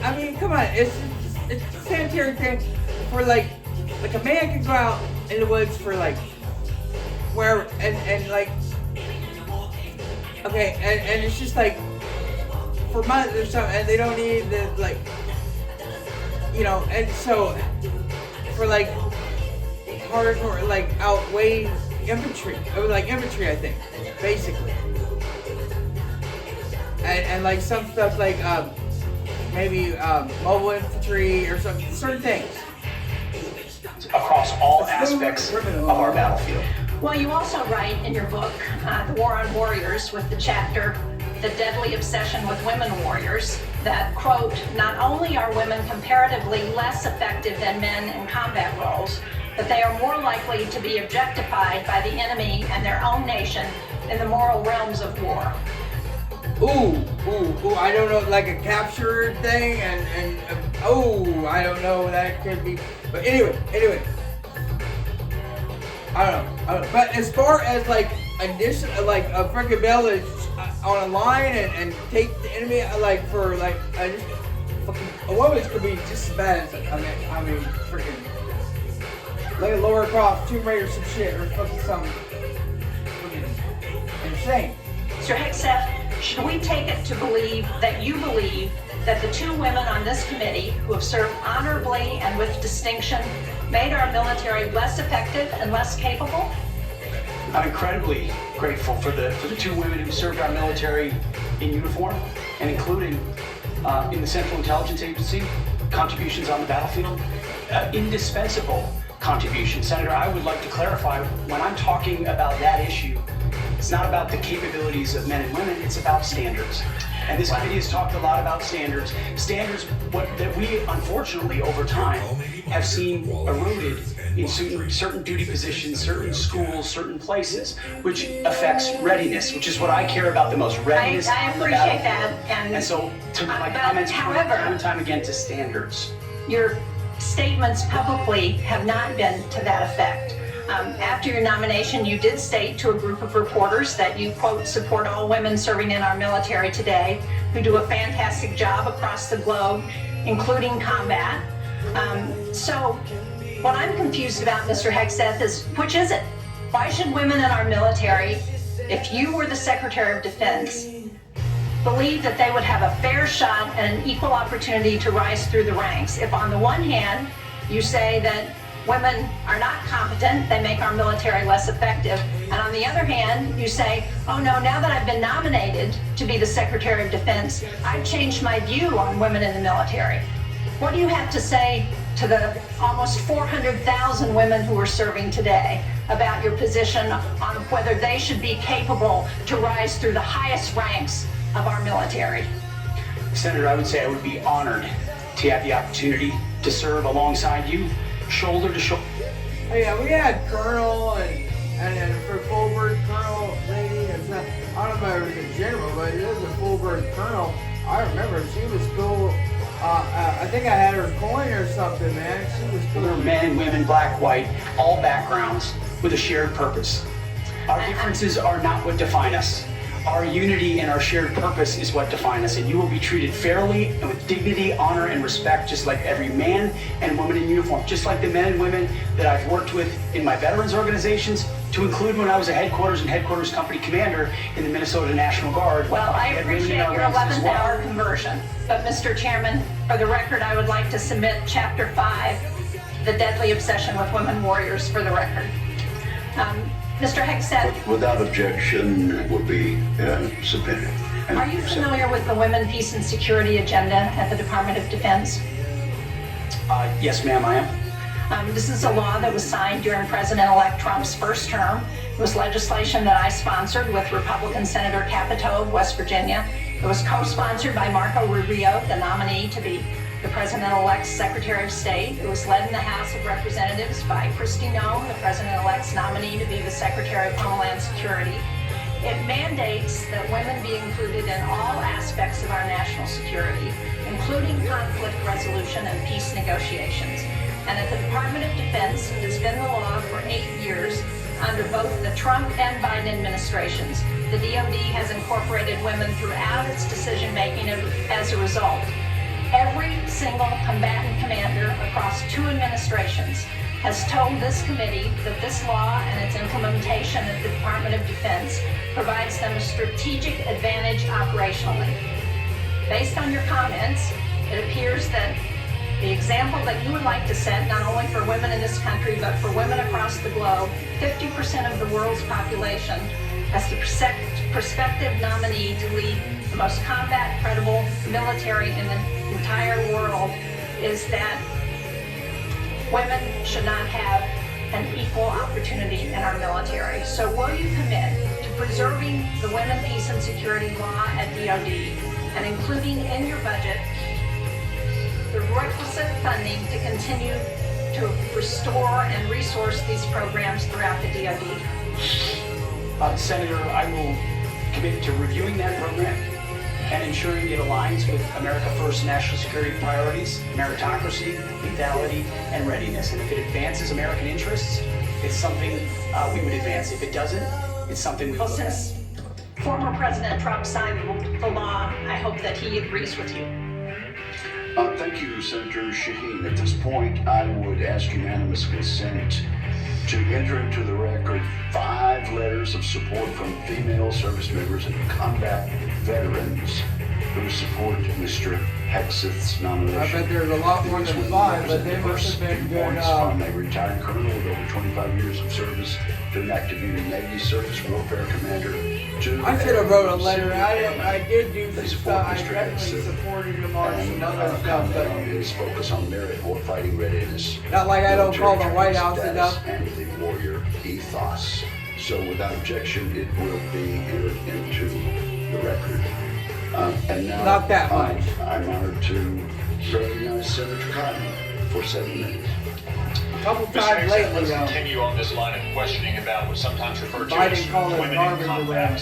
I mean, come on, it's a sanitary thing for like a man can go out in the woods for like where and like okay, and it's just like for months or something, and they don't need the like, you know, and so for like hardcore like outweighs infantry. It was like infantry, I think, basically, and like some stuff like maybe mobile infantry or some certain things Across all aspects of our battlefield. Well, you also write in your book, The War on Warriors, with the chapter, The Deadly Obsession with Women Warriors, that, quote, "Not only are women comparatively less effective than men in combat roles, but they are more likely to be objectified by the enemy and their own nation in the moral realms of war." Ooh, I don't know, like a capture thing, and I don't know, that could be, but anyway, I don't know, but as far as like addition, like a freaking ability on a line and take the enemy, like for like, just fucking, a woman could be just as bad as, I mean, freaking, like a Laura Croft, Tomb Raider, some shit, or fucking something, freaking insane. Mr. Hegseth, should we take it to believe that you believe that the two women on this committee who have served honorably and with distinction made our military less effective and less capable? I'm incredibly grateful for the two women who served our military in uniform, and including in the Central Intelligence Agency, contributions on the battlefield, indispensable contributions. Senator, I would like to clarify, when I'm talking about that issue, it's not about the capabilities of men and women, it's about standards. And this committee has talked a lot about standards. Standards that we, unfortunately, over time, have seen eroded in certain duty positions, certain schools, certain places, which affects readiness, which is what I care about the most, readiness I on the appreciate battlefield. that. And so, to my comments, however, time and time again, to standards. Your statements publicly have not been to that effect. After your nomination, you did state to a group of reporters that you, quote, "support all women serving in our military today who do a fantastic job across the globe, including combat." So what I'm confused about, Mr. Hegseth, is which is it? Why should women in our military, if you were the Secretary of Defense, believe that they would have a fair shot and an equal opportunity to rise through the ranks? If on the one hand, you say that women are not competent, they make our military less effective, and on the other hand, you say, oh no, now that I've been nominated to be the Secretary of Defense, I've changed my view on women in the military. What do you have to say to the almost 400,000 women who are serving today about your position on whether they should be capable to rise through the highest ranks of our military. Senator, I would say I would be honored to have the opportunity to serve alongside you, shoulder to shoulder. Oh, yeah, we had Colonel and for full bird Colonel lady and stuff. I don't know if it was a general, but it was a full bird Colonel. I remember she was cool. I think I had her coin or something, man. She was cool. We're men, women, black, white, all backgrounds with a shared purpose. Our differences are not what define us. Our unity and our shared purpose is what define us, and you will be treated fairly and with dignity, honor, and respect, just like every man and woman in uniform, just like the men and women that I've worked with in my veterans organizations, to include when I was a headquarters and headquarters company commander in the Minnesota National Guard. Well, I We had women in appreciate our your ranks as 11th well. hour conversion, but Mr. Chairman, for the record, I would like to submit Chapter 5, The Deadly Obsession with Women Warriors, for the record. Mr. Hegseth, Without objection, it will be submitted. are you familiar with the Women, Peace, and Security agenda at the Department of Defense? Yes, ma'am, I am. This is a law that was signed during President-elect Trump's first term. It was legislation that I sponsored with Republican Senator Capito of West Virginia. It was co-sponsored by Marco Rubio, the nominee to be the President-elect's Secretary of State. It was led in the House of Representatives by Kristi Noem, the President-elect's nominee to be the Secretary of Homeland Security. It mandates that women be included in all aspects of our national security, including conflict resolution and peace negotiations. And at the Department of Defense, it has been the law for 8 years under both the Trump and Biden administrations. The DoD has incorporated women throughout its decision-making as a result. Every single combatant commander across 2 administrations has told this committee that this law and its implementation at the Department of Defense provides them a strategic advantage operationally. Based on your comments, it appears that the example that you would like to set, not only for women in this country, but for women across the globe, 50% of the world's population, as the prospective nominee to lead the most combat-credible military in the entire world, is that women should not have an equal opportunity in our military. So will you commit to preserving the Women, Peace, and Security law at DoD and including in your budget the requisite funding to continue to restore and resource these programs throughout the DoD? Senator, I will commit to reviewing that program and ensuring it aligns with America First national security priorities, meritocracy, lethality, and readiness. And if it advances American interests, it's something we would advance. If it doesn't, it's something we Well, would since former President Trump signed the law, I hope that he agrees with you. Thank you, Senator Shaheen. At this point, I would ask unanimous consent to enter into the record 5 letters of support from female service members and combat veterans who support Mr. Hegseth's nomination. I bet there's a lot more than 5, but they must have been good. Points from a retired colonel with over 25 years of service to an active duty Navy surface warfare commander. I should have wrote a letter. I did do They some support stuff. I Mr. definitely Hegseth supported him on and some other stuff, but on his focus on merit, war fighting readiness. not like I don't call the military White training House status, enough. and the warrior ethos. So without objection, it will be entered into the record. And now, Not that much. I'm honored to recognize Senator Cotton for 7 minutes. A couple Mr. times Hegseth, lately, let's though. continue on this line of questioning about what's sometimes referred to Biden as called it women in garbage combat.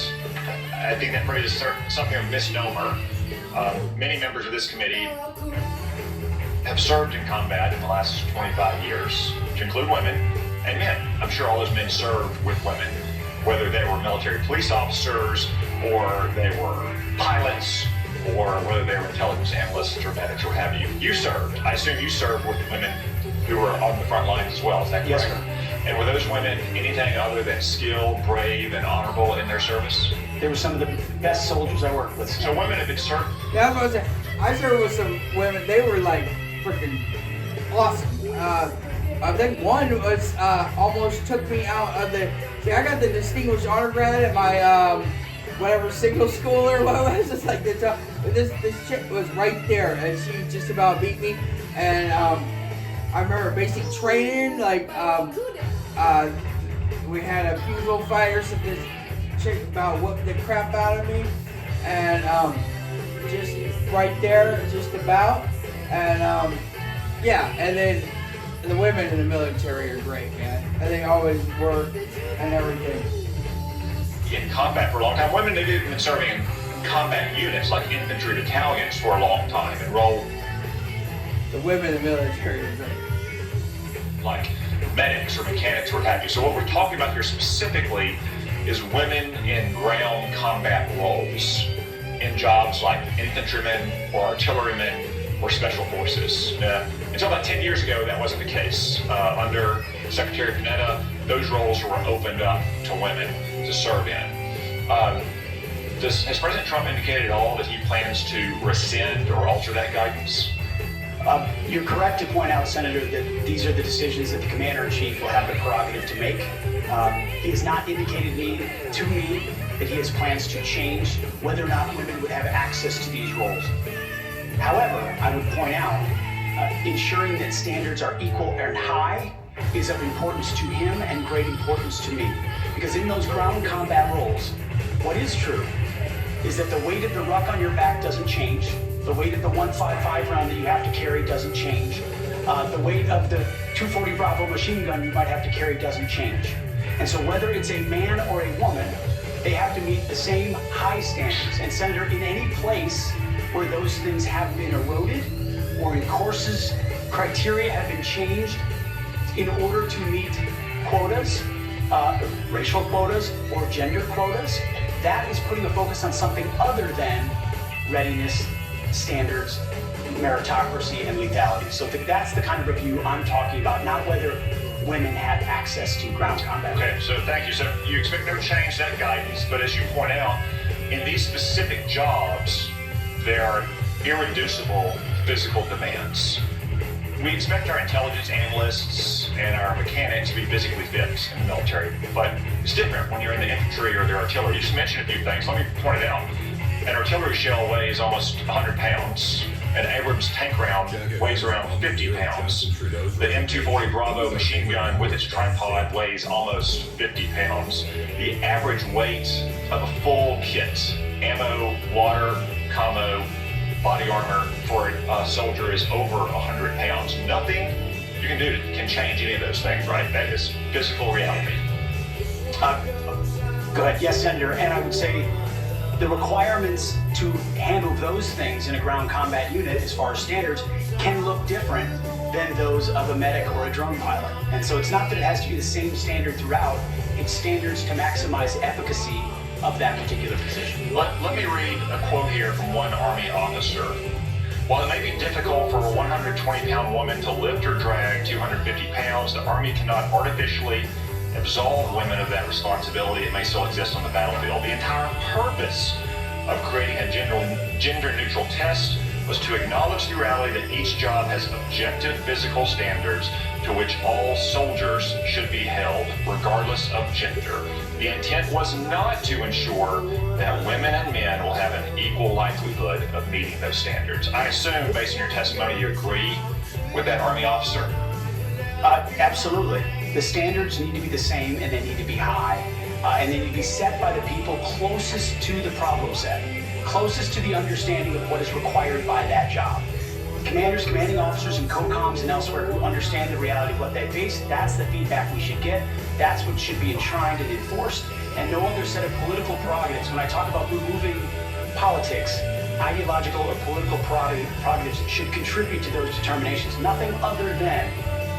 I think that phrase is something of a misnomer. Many members of this committee have served in combat in the last 25 years, to include women and men. I'm sure all those men served with women, whether they were military police officers or they were pilots or whether they were intelligence analysts or medics or what have you. You served. I assume you served with women who were on the front lines as well. Is that correct? Yes, sir. And were those women anything other than skilled, brave, and honorable in their service? They were some of the best soldiers I worked with. So women have been served. Yeah, I served with some women. They were like freaking awesome. I think one was almost took me out of the. See, I got the distinguished honor grad at my whatever signal school or what it was. It's like this chick was right there, and she just about beat me. And I remember basic training, like we had a pugill fight or something. Chick about whooped the crap out of me, and just right there, just about, and yeah, and then the women in the military are great, man, and they always work and everything. In combat for a long time, women, they've even been serving in combat units like infantry battalions for a long time, enrolled The women in the military are great. like medics or mechanics or what have you. So what we're talking about here specifically is women in ground combat roles in jobs like infantrymen or artillerymen or special forces. Until about 10 years ago, that wasn't the case. Under Secretary Panetta, those roles were opened up to women to serve in. Has President Trump indicated at all that he plans to rescind or alter that guidance? You're correct to point out, Senator, that these are the decisions that the Commander-in-Chief will have the prerogative to make. He has not indicated to me that he has plans to change whether or not women would have access to these roles. However, I would point out, ensuring that standards are equal and high is of importance to him and great importance to me. Because in those ground combat roles, what is true is that the weight of the ruck on your back doesn't change. The weight of the 155 round that you have to carry doesn't change. The weight of the 240 Bravo machine gun you might have to carry doesn't change. And so whether it's a man or a woman, they have to meet the same high standards. And Senator, in any place where those things have been eroded or in courses, criteria have been changed in order to meet quotas, racial quotas or gender quotas, that is putting a focus on something other than readiness, standards, meritocracy, and lethality. So that's the kind of review I'm talking about, not whether women have access to ground combat. Okay, so thank you. So you expect no change to that guidance, but as you point out, in these specific jobs, there are irreducible physical demands. We expect our intelligence analysts and our mechanics to be physically fit in the military, but it's different when you're in the infantry or the artillery. You just mentioned a few things. Let me point it out. An artillery shell weighs almost 100 pounds. An Abrams tank round weighs around 50 pounds. The M240 Bravo machine gun with its tripod weighs almost 50 pounds. The average weight of a full kit, ammo, water, commo, body armor for a soldier is over 100 pounds. Nothing you can do can change any of those things, right? That is physical reality. Go ahead. Yes, Senator. And I would say the requirements to handle those things in a ground combat unit, as far as standards, can look different than those of a medic or a drone pilot. And so it's not that it has to be the same standard throughout, it's standards to maximize efficacy of that particular position. Let me read a quote here from one Army officer. While it may be difficult for a 120-pound woman to lift or drag 250 pounds, the Army cannot artificially absolve women of that responsibility. It may still exist on the battlefield. The entire purpose of creating a gender-neutral test was to acknowledge the reality that each job has objective physical standards to which all soldiers should be held, regardless of gender. The intent was not to ensure that women and men will have an equal likelihood of meeting those standards. I assume, based on your testimony, you agree with that Army officer? Absolutely. The standards need to be the same and they need to be high. And they need to be set by the people closest to the problem set, closest to the understanding of what is required by that job. Commanders, commanding officers, and COCOMs and elsewhere who understand the reality of what they face, that's the feedback we should get. That's what should be enshrined and enforced, and no other set of political prerogatives. When I talk about removing politics, ideological or political prerogatives should contribute to those determinations. Nothing other than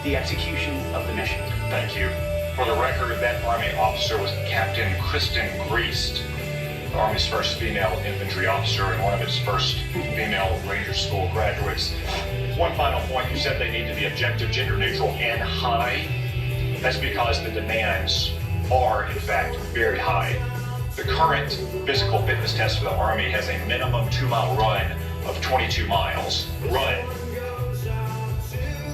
the execution of the mission. Thank you. For the record, that Army officer was Captain Kristen Griest, the Army's first female infantry officer and one of its first female Ranger School graduates. One final point, you said they need to be objective, gender neutral, and high. That's because the demands are, in fact, very high. The current physical fitness test for the Army has a minimum 2-mile run of 22 miles. Run.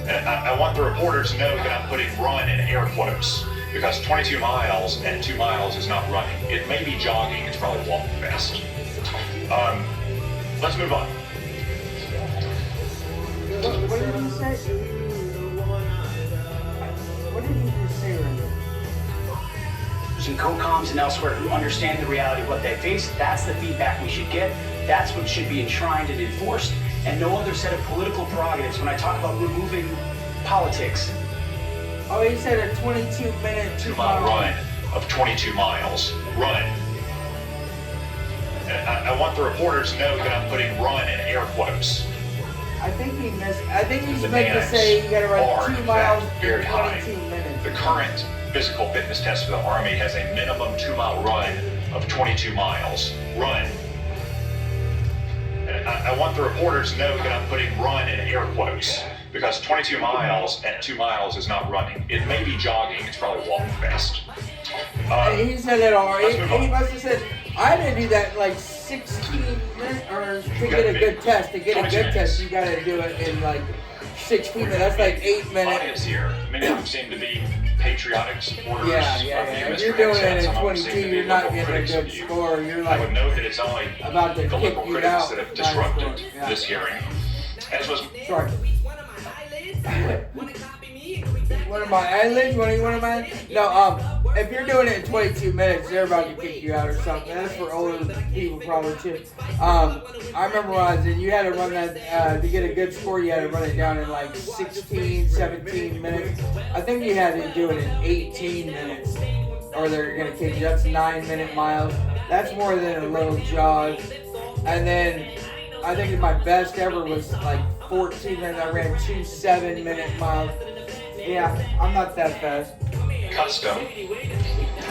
And I want the reporters to know that I'm putting run in air quotes, because 22 miles and 2 miles is not running. It may be jogging, it's probably walking fast. Let's move on. What did you say? What did you just say right there? In co-coms and elsewhere who understand the reality of what they face, that's the feedback we should get. That's what should be enshrined and enforced, and no other set of political prerogatives. When I talk about removing politics. Oh, he said a 22-minute 2-mile run of 22 miles. Run. And I want the reporters to know that I'm putting run in air quotes. I think he missed. I think he's meant to say you gotta run 2 miles in very high. 22 minutes. The current physical fitness test for the Army has a minimum 2-mile run of 22 miles. Run. And I want the reporters to know that I'm putting run in air quotes, because 22 miles at 2 miles is not running. It may be jogging, it's probably walking fast. He said it already. let's move He on. must have said, I didn't do that in like 16 minutes, or to get a good test. To get a good test, you gotta do it in like 16 minutes. That's like 8 minutes. Audience here. Many of them seem to be patriotic supporters Yeah. of you, If Mr. you're doing Hegseth. it Some in of them seem 22, to be you're not liberal getting a critics of good you. score. You're I like would note that it's only about to the kick liberal you critics out. that have Nice disrupted score. Yeah. this hearing. As was Sorry. One of my eyelids? One of my? No, if you're doing it in 22 minutes, they're about to kick you out or something. That's for older people probably too. I remember when I was in, you had to run that, to get a good score, you had to run it down in like 16, 17 minutes. I think you had to do it in 18 minutes or they're going to kick you. That's 9-minute miles. That's more than a little jog. And then I think my best ever was like 14 minutes. I ran 2 7-minute miles. Yeah, I'm not that fast. custom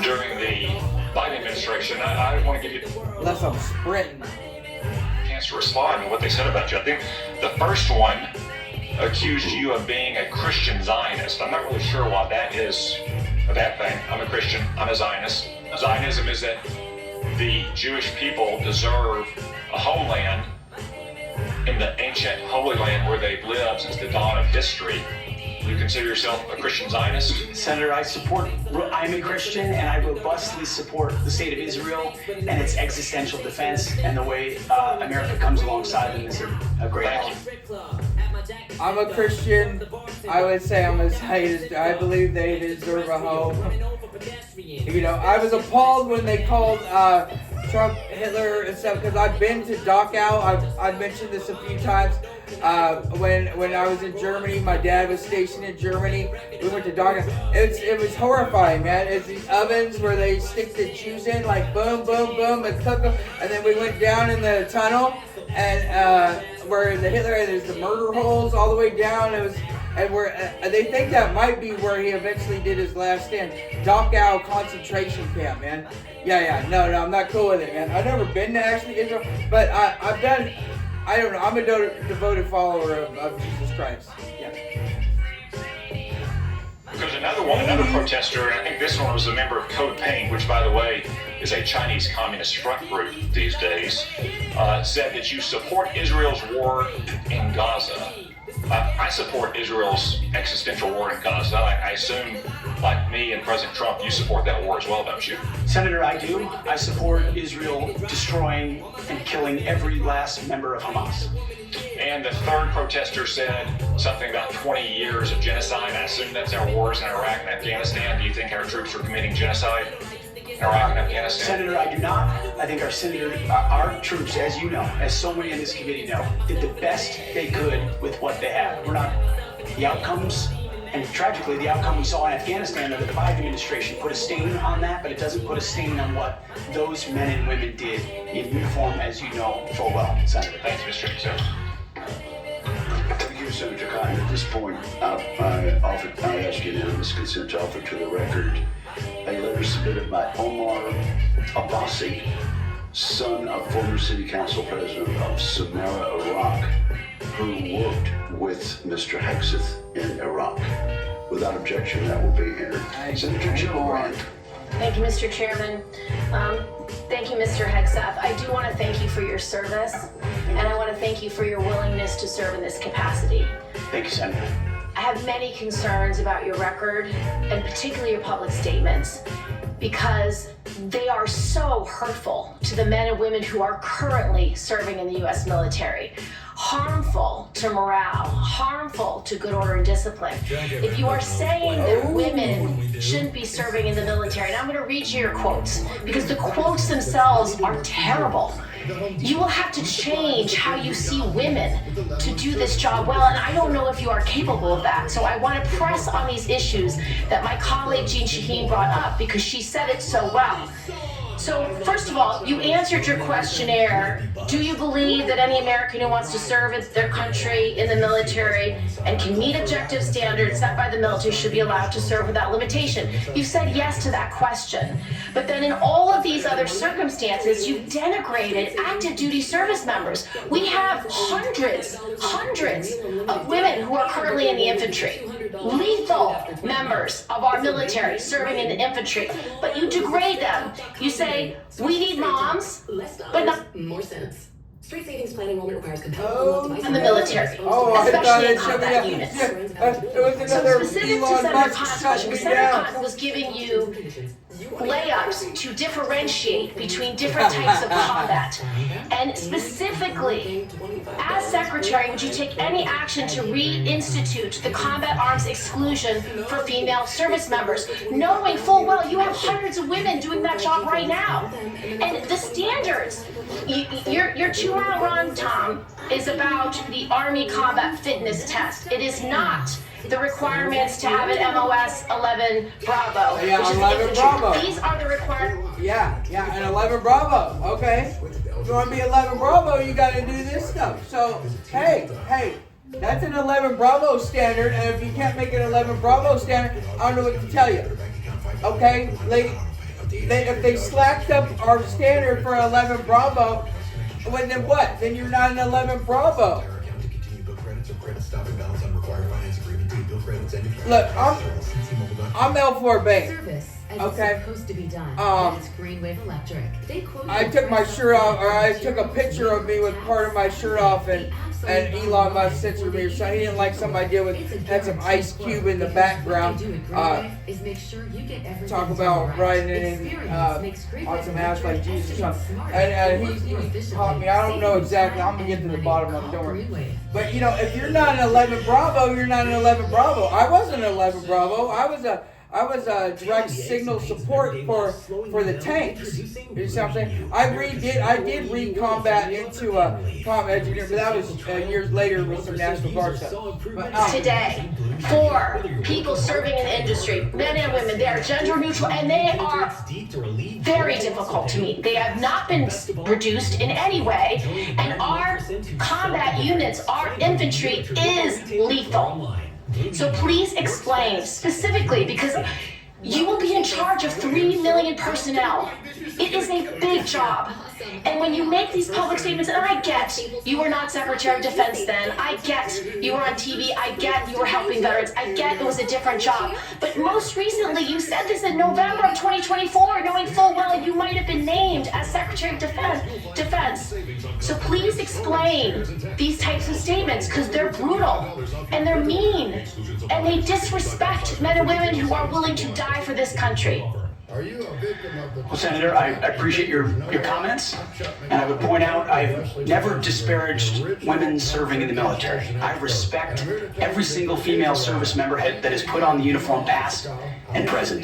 during the Biden administration. I want to give you Unless I'm sprinting. a chance to respond to what they said about you. I think the first one accused you of being a Christian Zionist. I'm not really sure why that is a bad thing. I'm a Christian. I'm a Zionist. Zionism is that the Jewish people deserve a homeland in the ancient Holy Land where they've lived since the dawn of history. You consider yourself a Christian Zionist? Senator, I'm a Christian, and I robustly support the state of Israel and its existential defense, and the way America comes alongside them is a great help. I'm a Christian. I would say I'm a Zionist. I believe they deserve a home. You know, I was appalled when they called Trump Hitler and stuff, because I've been to Dachau. I've mentioned this a few times. When I was in Germany, my dad was stationed in Germany. We went to Dachau. It was horrifying, man. It's these ovens where they stick the Jews in, like boom, boom, boom, and cook them. And then we went down in the tunnel, and where the Hitler, there's the murder holes all the way down. It was, and where they think that might be where he eventually did his last stand. Dachau concentration camp, man. Yeah. No, I'm not cool with it, man. I've never been to actually Israel, but I've done. I don't know. I'm a devoted follower of Jesus Christ. Yeah. There's another protester, and I think this one was a member of Code Pink, which, by the way, is a Chinese Communist front group these days, said that you support Israel's war in Gaza. I support Israel's existential war in Gaza. I assume, like me and President Trump, you support that war as well, don't you? Senator, I do. I support Israel destroying and killing every last member of Hamas. And the third protester said something about 20 years of genocide. I assume that's our wars in Iraq and Afghanistan. Do you think our troops were committing genocide in Iraq and Afghanistan? Senator, I do not. I think our troops, as you know, as so many in this committee know, did the best they could with what they had. The outcomes, and tragically, the outcome we saw in Afghanistan under the Biden administration put a stain on that, but it doesn't put a stain on what those men and women did in uniform, as you know full well, Senator. Thank you, Mr. Hegseth. Thank you, Senator Cotton. At this point, I ask unanimous consent to offer to the record a letter submitted by Omar Abbasi, son of former city council president of Samarra, Iraq, who worked with Mr. Hegseth in Iraq. Without objection, that will be entered. Senator Gillibrand. Thank you, Mr. Chairman. Thank you, Mr. Hegseth. I do want to thank you for your service, and I want to thank you for your willingness to serve in this capacity. Thank you, Senator. I have many concerns about your record, and particularly your public statements, because they are so hurtful to the men and women who are currently serving in the U.S. military. harmful to morale, harmful to good order and discipline. If you are saying that women shouldn't be serving in the military, and I'm going to read you your quotes, because the quotes themselves are terrible. You will have to change how you see women to do this job well, and I don't know if you are capable of that. So I want to press on these issues that my colleague Jean Shaheen brought up, because she said it so well. So first of all, you answered your questionnaire. Do you believe that any American who wants to serve their country in the military and can meet objective standards set by the military should be allowed to serve without limitation? You said yes to that question. But then in all of these other circumstances, you denigrated active duty service members. We have hundreds of women who are currently in the infantry, lethal members of our military serving in the infantry, but you degrade them. You say, we need moms, but not more sense. Street savings plan enrollment requires compatible in the military, especially in combat units. So specific to Senator Khan's question, Senator Khan was giving you layups to differentiate between different types of combat. And specifically, as Secretary, would you take any action to reinstitute the combat arms exclusion for female service members, knowing full well you have hundreds of women doing that job right now? And the standards, your 2-mile run, Tom, is about the Army Combat Fitness Test. It is not the requirements to have an MOS 11 Bravo, Yeah, which is 11 infantry. Bravo. These are the requirements. Yeah, and 11 Bravo. Okay. If you want to be 11 Bravo, you got to do this stuff. So, hey, that's an 11 Bravo standard, and if you can't make an 11 Bravo standard, I don't know what to tell you. Okay, if they slacked up our standard for 11 Bravo, well, then what? Then you're not an 11 Bravo. Look, I'm L4 Bay. Okay. Supposed to be done. That's Greenwave Electric. I took my shirt off, or I took a picture of me with part of my shirt off, and Elon Musk censored me, so he didn't like some idea with had some Ice Cube in the background. Talk about riding in on some ass like Jesus or something. And he caught me. I don't know exactly. I'm gonna get to the bottom of it. Don't worry. But you know, if you're not an 11 Bravo, you're not an 11 Bravo. I wasn't an 11 Bravo. I was a direct signal support for the tanks. You see what I'm saying? I did read combat into combat engineer, but that was years later with some National Guard stuff. But, Today, for people serving in the industry, men and women, they are gender neutral, and they are very difficult to meet. They have not been reduced in any way, and our combat units, our infantry is lethal. So please explain specifically, because you will be in charge of 3 million personnel. It is a big job. And when you make these public statements, and I get you were not Secretary of Defense then, I get you were on TV, I get you were helping veterans, I get it was a different job. But most recently, you said this in November of 2024, knowing full well you might have been named as Secretary of Defense. So please explain these types of statements, because they're brutal, and they're mean, and they disrespect men and women who are willing to die for this country. Well, Senator, I appreciate your comments, and I would point out I've never disparaged women serving in the military. I respect every single female service member that has put on the uniform past and present.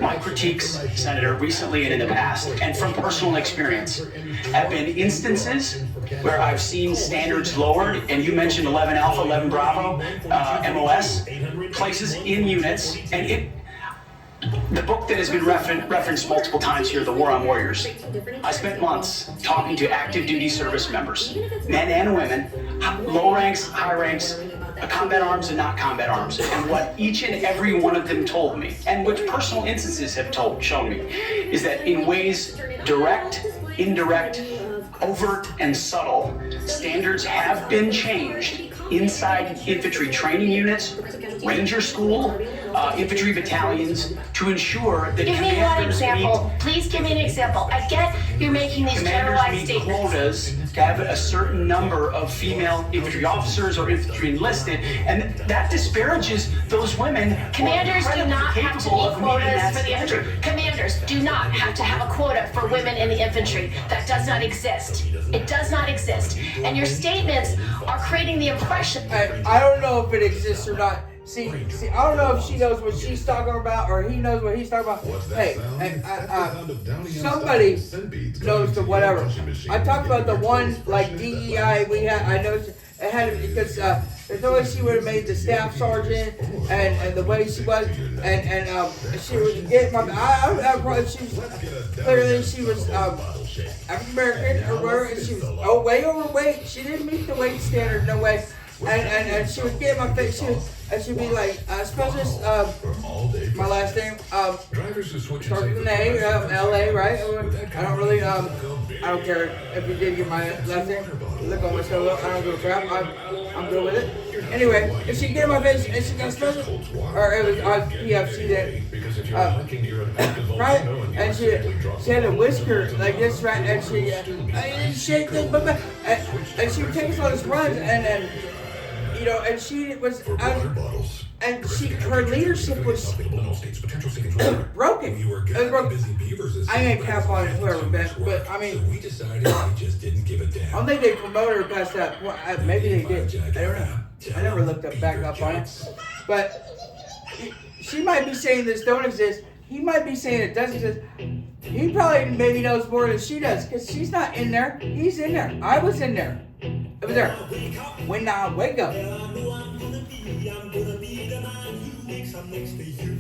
My critiques, Senator, recently and in the past, and from personal experience, have been instances where I've seen standards lowered, and you mentioned 11 Alpha, 11 Bravo, MOS, places in units, and the book that has been referenced multiple times here, The War on Warriors. I spent months talking to active duty service members, men and women, low ranks, high ranks, combat arms and not combat arms. And what each and every one of them told me, and which personal instances have shown me, is that in ways direct, indirect, overt, and subtle, standards have been changed inside infantry training units Ranger School, infantry battalions to ensure that Give me one commanders example. Please give me an example. I get you're making these generalized meet statements. quotas to have a certain number of female infantry officers or infantry enlisted, and that disparages those women. Commanders do not have to capable meet of meeting quotas that for the infantry. standard. Commanders do not have to have a quota for women in the infantry. That does not exist. It does not exist. And your statements are creating the impression. I don't know if it exists or not. See, I don't know if she knows what she's talking about or he knows what he's talking about. Hey, somebody knows the whatever. I talked about the one like DEI we had. I know it had it because there's no way she would have made the staff sergeant and the way she was and she would get my. She was clearly she was African American or whatever. And she was way overweight. She didn't meet the weight standard. No way. And she would get in my face. She'd be like, specialist, my last name, starts with an A, L.A., right? I don't really, I don't care if you did get my last name. Look on myself, I don't give a crap. I'm good with it. Anyway, if she get in my face and she got special, or it was PFC then, right? And she had a whisker like this, right? And she shake this, and she would take us on this runs, and you know, and she was, and her leadership was broken. It was broken. I ain't cap on whoever, but I mean, I don't think they promoted her past that. Well, maybe they did. I don't know. I never looked back up on it. But she might be saying this don't exist. He might be saying it does exist. He probably maybe knows more than she does because she's not in there. He's in there. I was in there. It was there. When I wake up.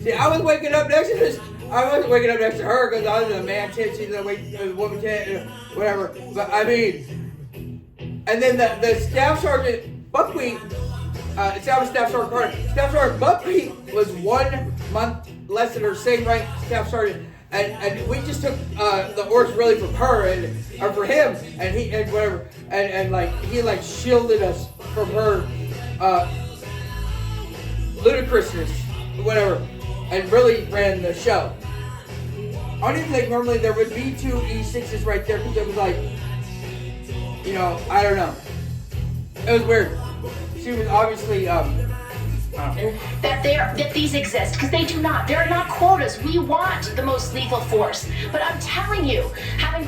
See, I was waking up next to this. I wasn't waking up next to her because I was a man tit, she's a woman tit, whatever. But I mean, and then the staff sergeant Buckwheat, Staff Sergeant Carter, Staff Sergeant Buckwheat was 1 month less than her same rank staff sergeant. And we just took the orders really from her or for him and he and whatever and like he like shielded us from her ludicrousness whatever and really ran the show. I don't even think normally there would be 2 E6s right there because it was like, you know, I don't know. It was weird. She was obviously that these exist, because they do not. There are not quotas. We want the most lethal force. But I'm telling you, having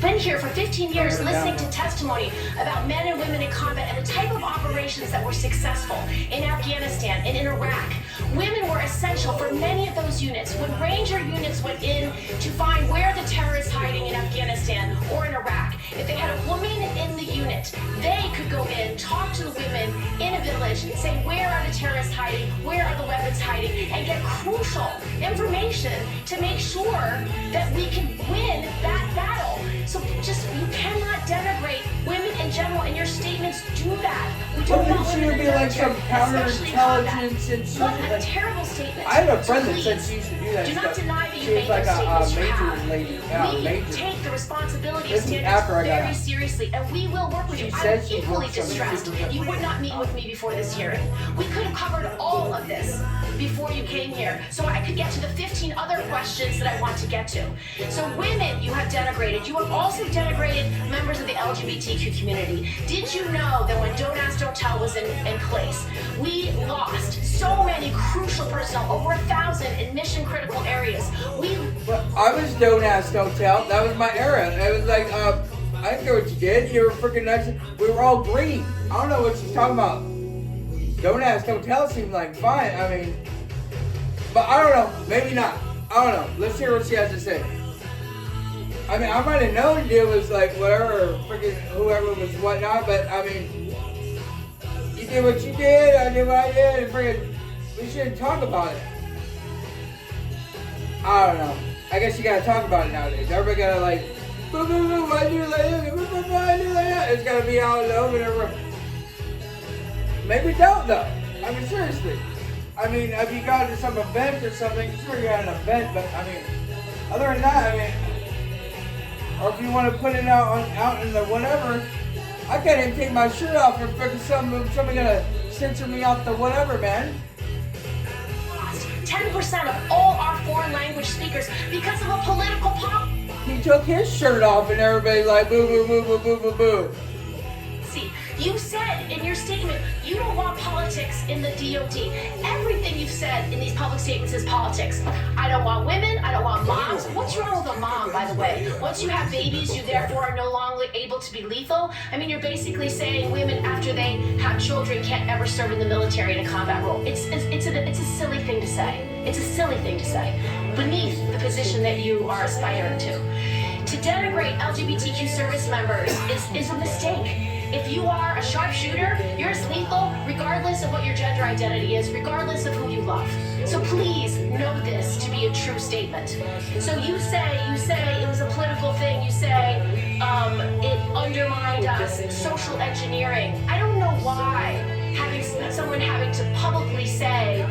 been here for 15 years, listening to testimony about men and women in combat and the type of operations that were successful in Afghanistan and in Iraq, women were essential for many of those units. When Ranger units went in to find where the terrorists hiding in Afghanistan or in Iraq, if they had a woman in the unit, they could go in, talk to the women in a village, say where are the terrorists hiding, where are the weapons hiding, and get crucial information to make sure that we can win that battle. So just, you cannot denigrate women in general, and your statements do that. We don't want women in the military, like some counterintelligence and shit. What a terrible statement. I have a friend that said she used to do that do stuff. not deny that you She was make like those statements a you major have. lady. We take the responsibility of This is standards after I got very out. seriously, and we will work with She you. said I'm she equally worked some distressed. people. You would not meet with me before this hearing. We could have covered all of this before you came here, so I could get to the 15 other questions that I want to get to. So women, you have denigrated. You have also denigrated members of the LGBTQ community. Did you know that when Don't Ask, Don't Tell was in place, we lost so many crucial personnel, over 1,000 in mission critical areas. But I was Don't Ask, Don't Tell. That was my era. It was like, I didn't care what you did. You were freaking nuts. We were all green. I don't know what she's talking about. Don't Ask, Don't Tell seemed like fine. I mean, but I don't know. Maybe not. I don't know. Let's hear what she has to say. I mean, I might have known it was like whatever, freaking whoever was whatnot, but I mean, you did what you did, I did what I did, and freaking, we shouldn't talk about it. I don't know. I guess you gotta talk about it nowadays. Everybody gotta like, boo boo boo, why do you like that? Boo boo boo, why do you like that? It's gotta be out in the open everywhere. Maybe don't though. I mean, seriously. I mean, if you got to some event or something, sure you're at an event, but I mean, other than that, I mean, or if you want to put it out in the whatever, I can't even take my shirt off and freaking somebody gonna censor me off the whatever, man. 10% of all our foreign language speakers because of a political He took his shirt off and everybody's like, boo, boo, boo, boo, boo, boo, boo. You said in your statement you don't want politics in the DOD. Everything you've said in these public statements is politics. I don't want women, I don't want moms. What's wrong with a mom, by the way? Once you have babies, you therefore are no longer able to be lethal. I mean, you're basically saying women after they have children can't ever serve in the military in a combat role. It's a silly thing to say. It's a silly thing to say, beneath the position that you are aspiring to. To denigrate LGBTQ service members is a mistake. If you are a sharpshooter, you're as lethal regardless of what your gender identity is, regardless of who you love. So please know this to be a true statement. So you say it was a political thing. You say it undermined us, social engineering. I don't know why someone having to publicly say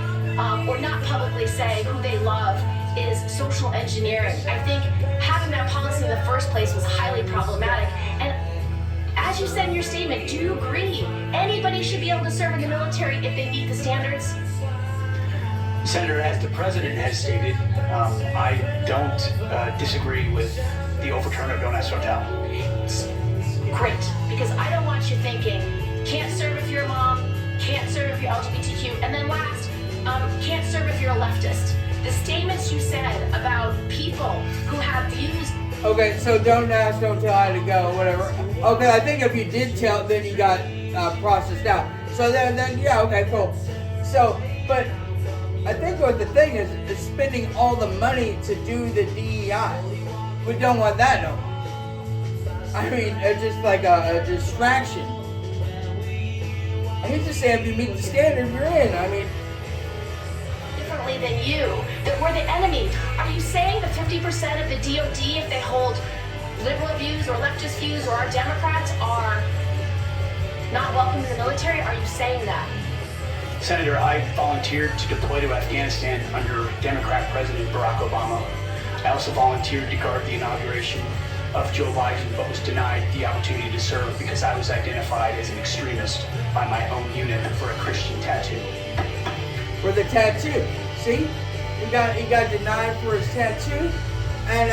or not publicly say who they love is social engineering. I think having that policy in the first place was highly problematic. And as you said in your statement, do you agree anybody should be able to serve in the military if they meet the standards? Senator, as the president has stated, I don't disagree with the overturn of Don't Ask, Don't Tell. Great, because I don't want you thinking, can't serve if you're a mom, can't serve if you're LGBTQ, and then last, can't serve if you're a leftist. The statements you said about people who have views. Okay, so don't ask, don't tell how to go, whatever. Okay, I think if you did tell, then you got processed out. So then yeah, okay, cool. So, but I think what the thing is spending all the money to do the DEI. We don't want that no more. I mean, it's just like a distraction. I hate to say if you meet the standard, you're in. I mean, differently than you, that we're the enemy. Are you saying that 50% of the DOD, if they hold liberal views or leftist views or are Democrats, are not welcome in the military? Are you saying that? Senator, I volunteered to deploy to Afghanistan under Democrat President Barack Obama. I also volunteered to guard the inauguration of Joe Biden, but was denied the opportunity to serve because I was identified as an extremist by my own unit for a Christian tattoo. For the tattoo, see, he got denied for his tattoo, and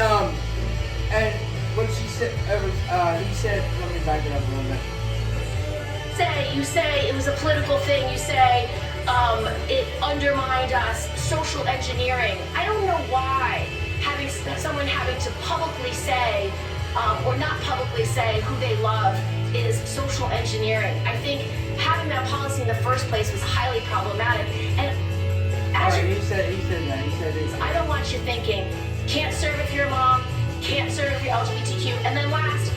what she said, he said, let me back it up a little bit. You say it was a political thing. You say it undermined us, social engineering. I don't know why someone having to publicly say or not publicly say who they love is social engineering. I think having that policy in the first place was highly problematic. And as he said that. I don't want you thinking, can't serve if you're a mom, can't serve if you're LGBTQ, and then last,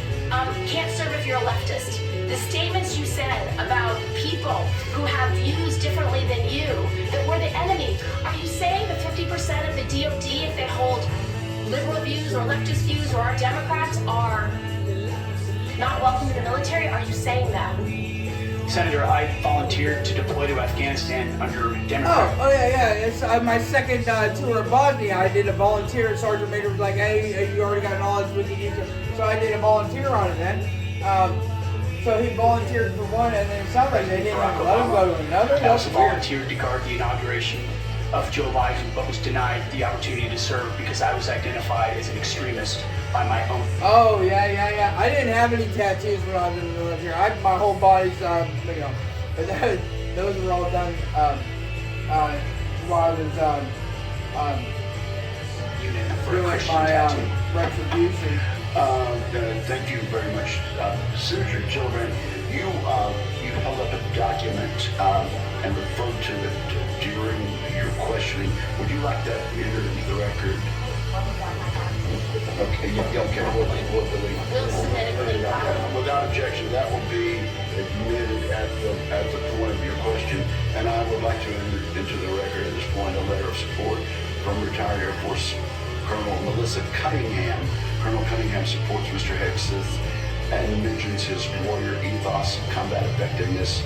can't serve if you're a leftist. The statements you said about people who have views differently than you, that we're the enemy. Are you saying that 50% of the DOD, if they hold liberal views or leftist views or are Democrats, are not welcome in the military? Are you saying that? Senator, I volunteered to deploy to Afghanistan under Democrat. Oh yeah. It's my second tour of Bosnia. I did a volunteer. Sergeant Major was like, hey, you already got knowledge with you. So I did a volunteer on it then. So he volunteered for one, and then it sounds like they didn't let him go to another. I also volunteered to guard the inauguration of Joe Biden, but was denied the opportunity to serve because I was identified as an extremist by my own. Oh yeah. I didn't have any tattoos when I was in the military. My whole body's but those were all done while I was doing my retribution. Thank you very much. Senator Gillibrand, you held up a document and referred to it during your questioning. Would you like that entered into the record? Okay, we'll submit it. Without objection, that will be admitted at the point of your question. And I would like to enter into the record at this point a letter of support from retired Air Force Colonel Melissa Cunningham. Colonel Cunningham supports Mr. Hegseth and mentions his warrior ethos, combat effectiveness,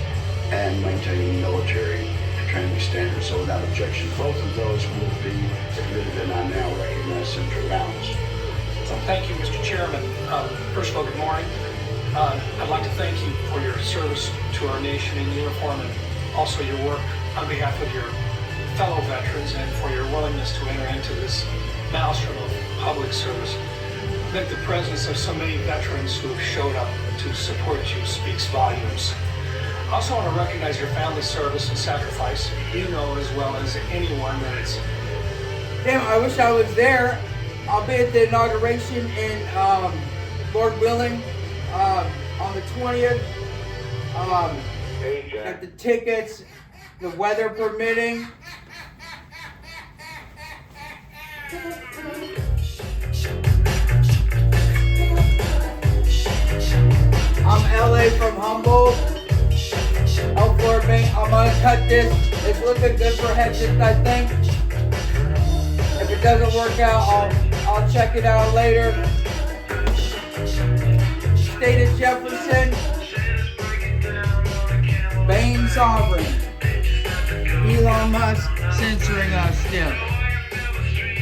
and maintaining military training standards. So without objection, both of those will be admitted, and I now recognize Senator Rounds. Thank you, Mr. Chairman. First of all, good morning. I'd like to thank you for your service to our nation in uniform and also your work on behalf of your fellow veterans and for your willingness to enter into this maelstrom of public service. I think the presence of so many veterans who have showed up to support you speaks volumes. I also want to recognize your family service and sacrifice. You know as well as anyone that it's... Damn, I wish I was there. I'll be at the inauguration in, Lord willing, on the 20th. Got the tickets, the weather permitting. I'm LA from Humboldt. L4 Bank. I'm gonna cut this. It's looking good for Hegseth, I think. If it doesn't work out, I'll check it out later. State of Jefferson. Bane sovereign. Elon Musk censoring us still.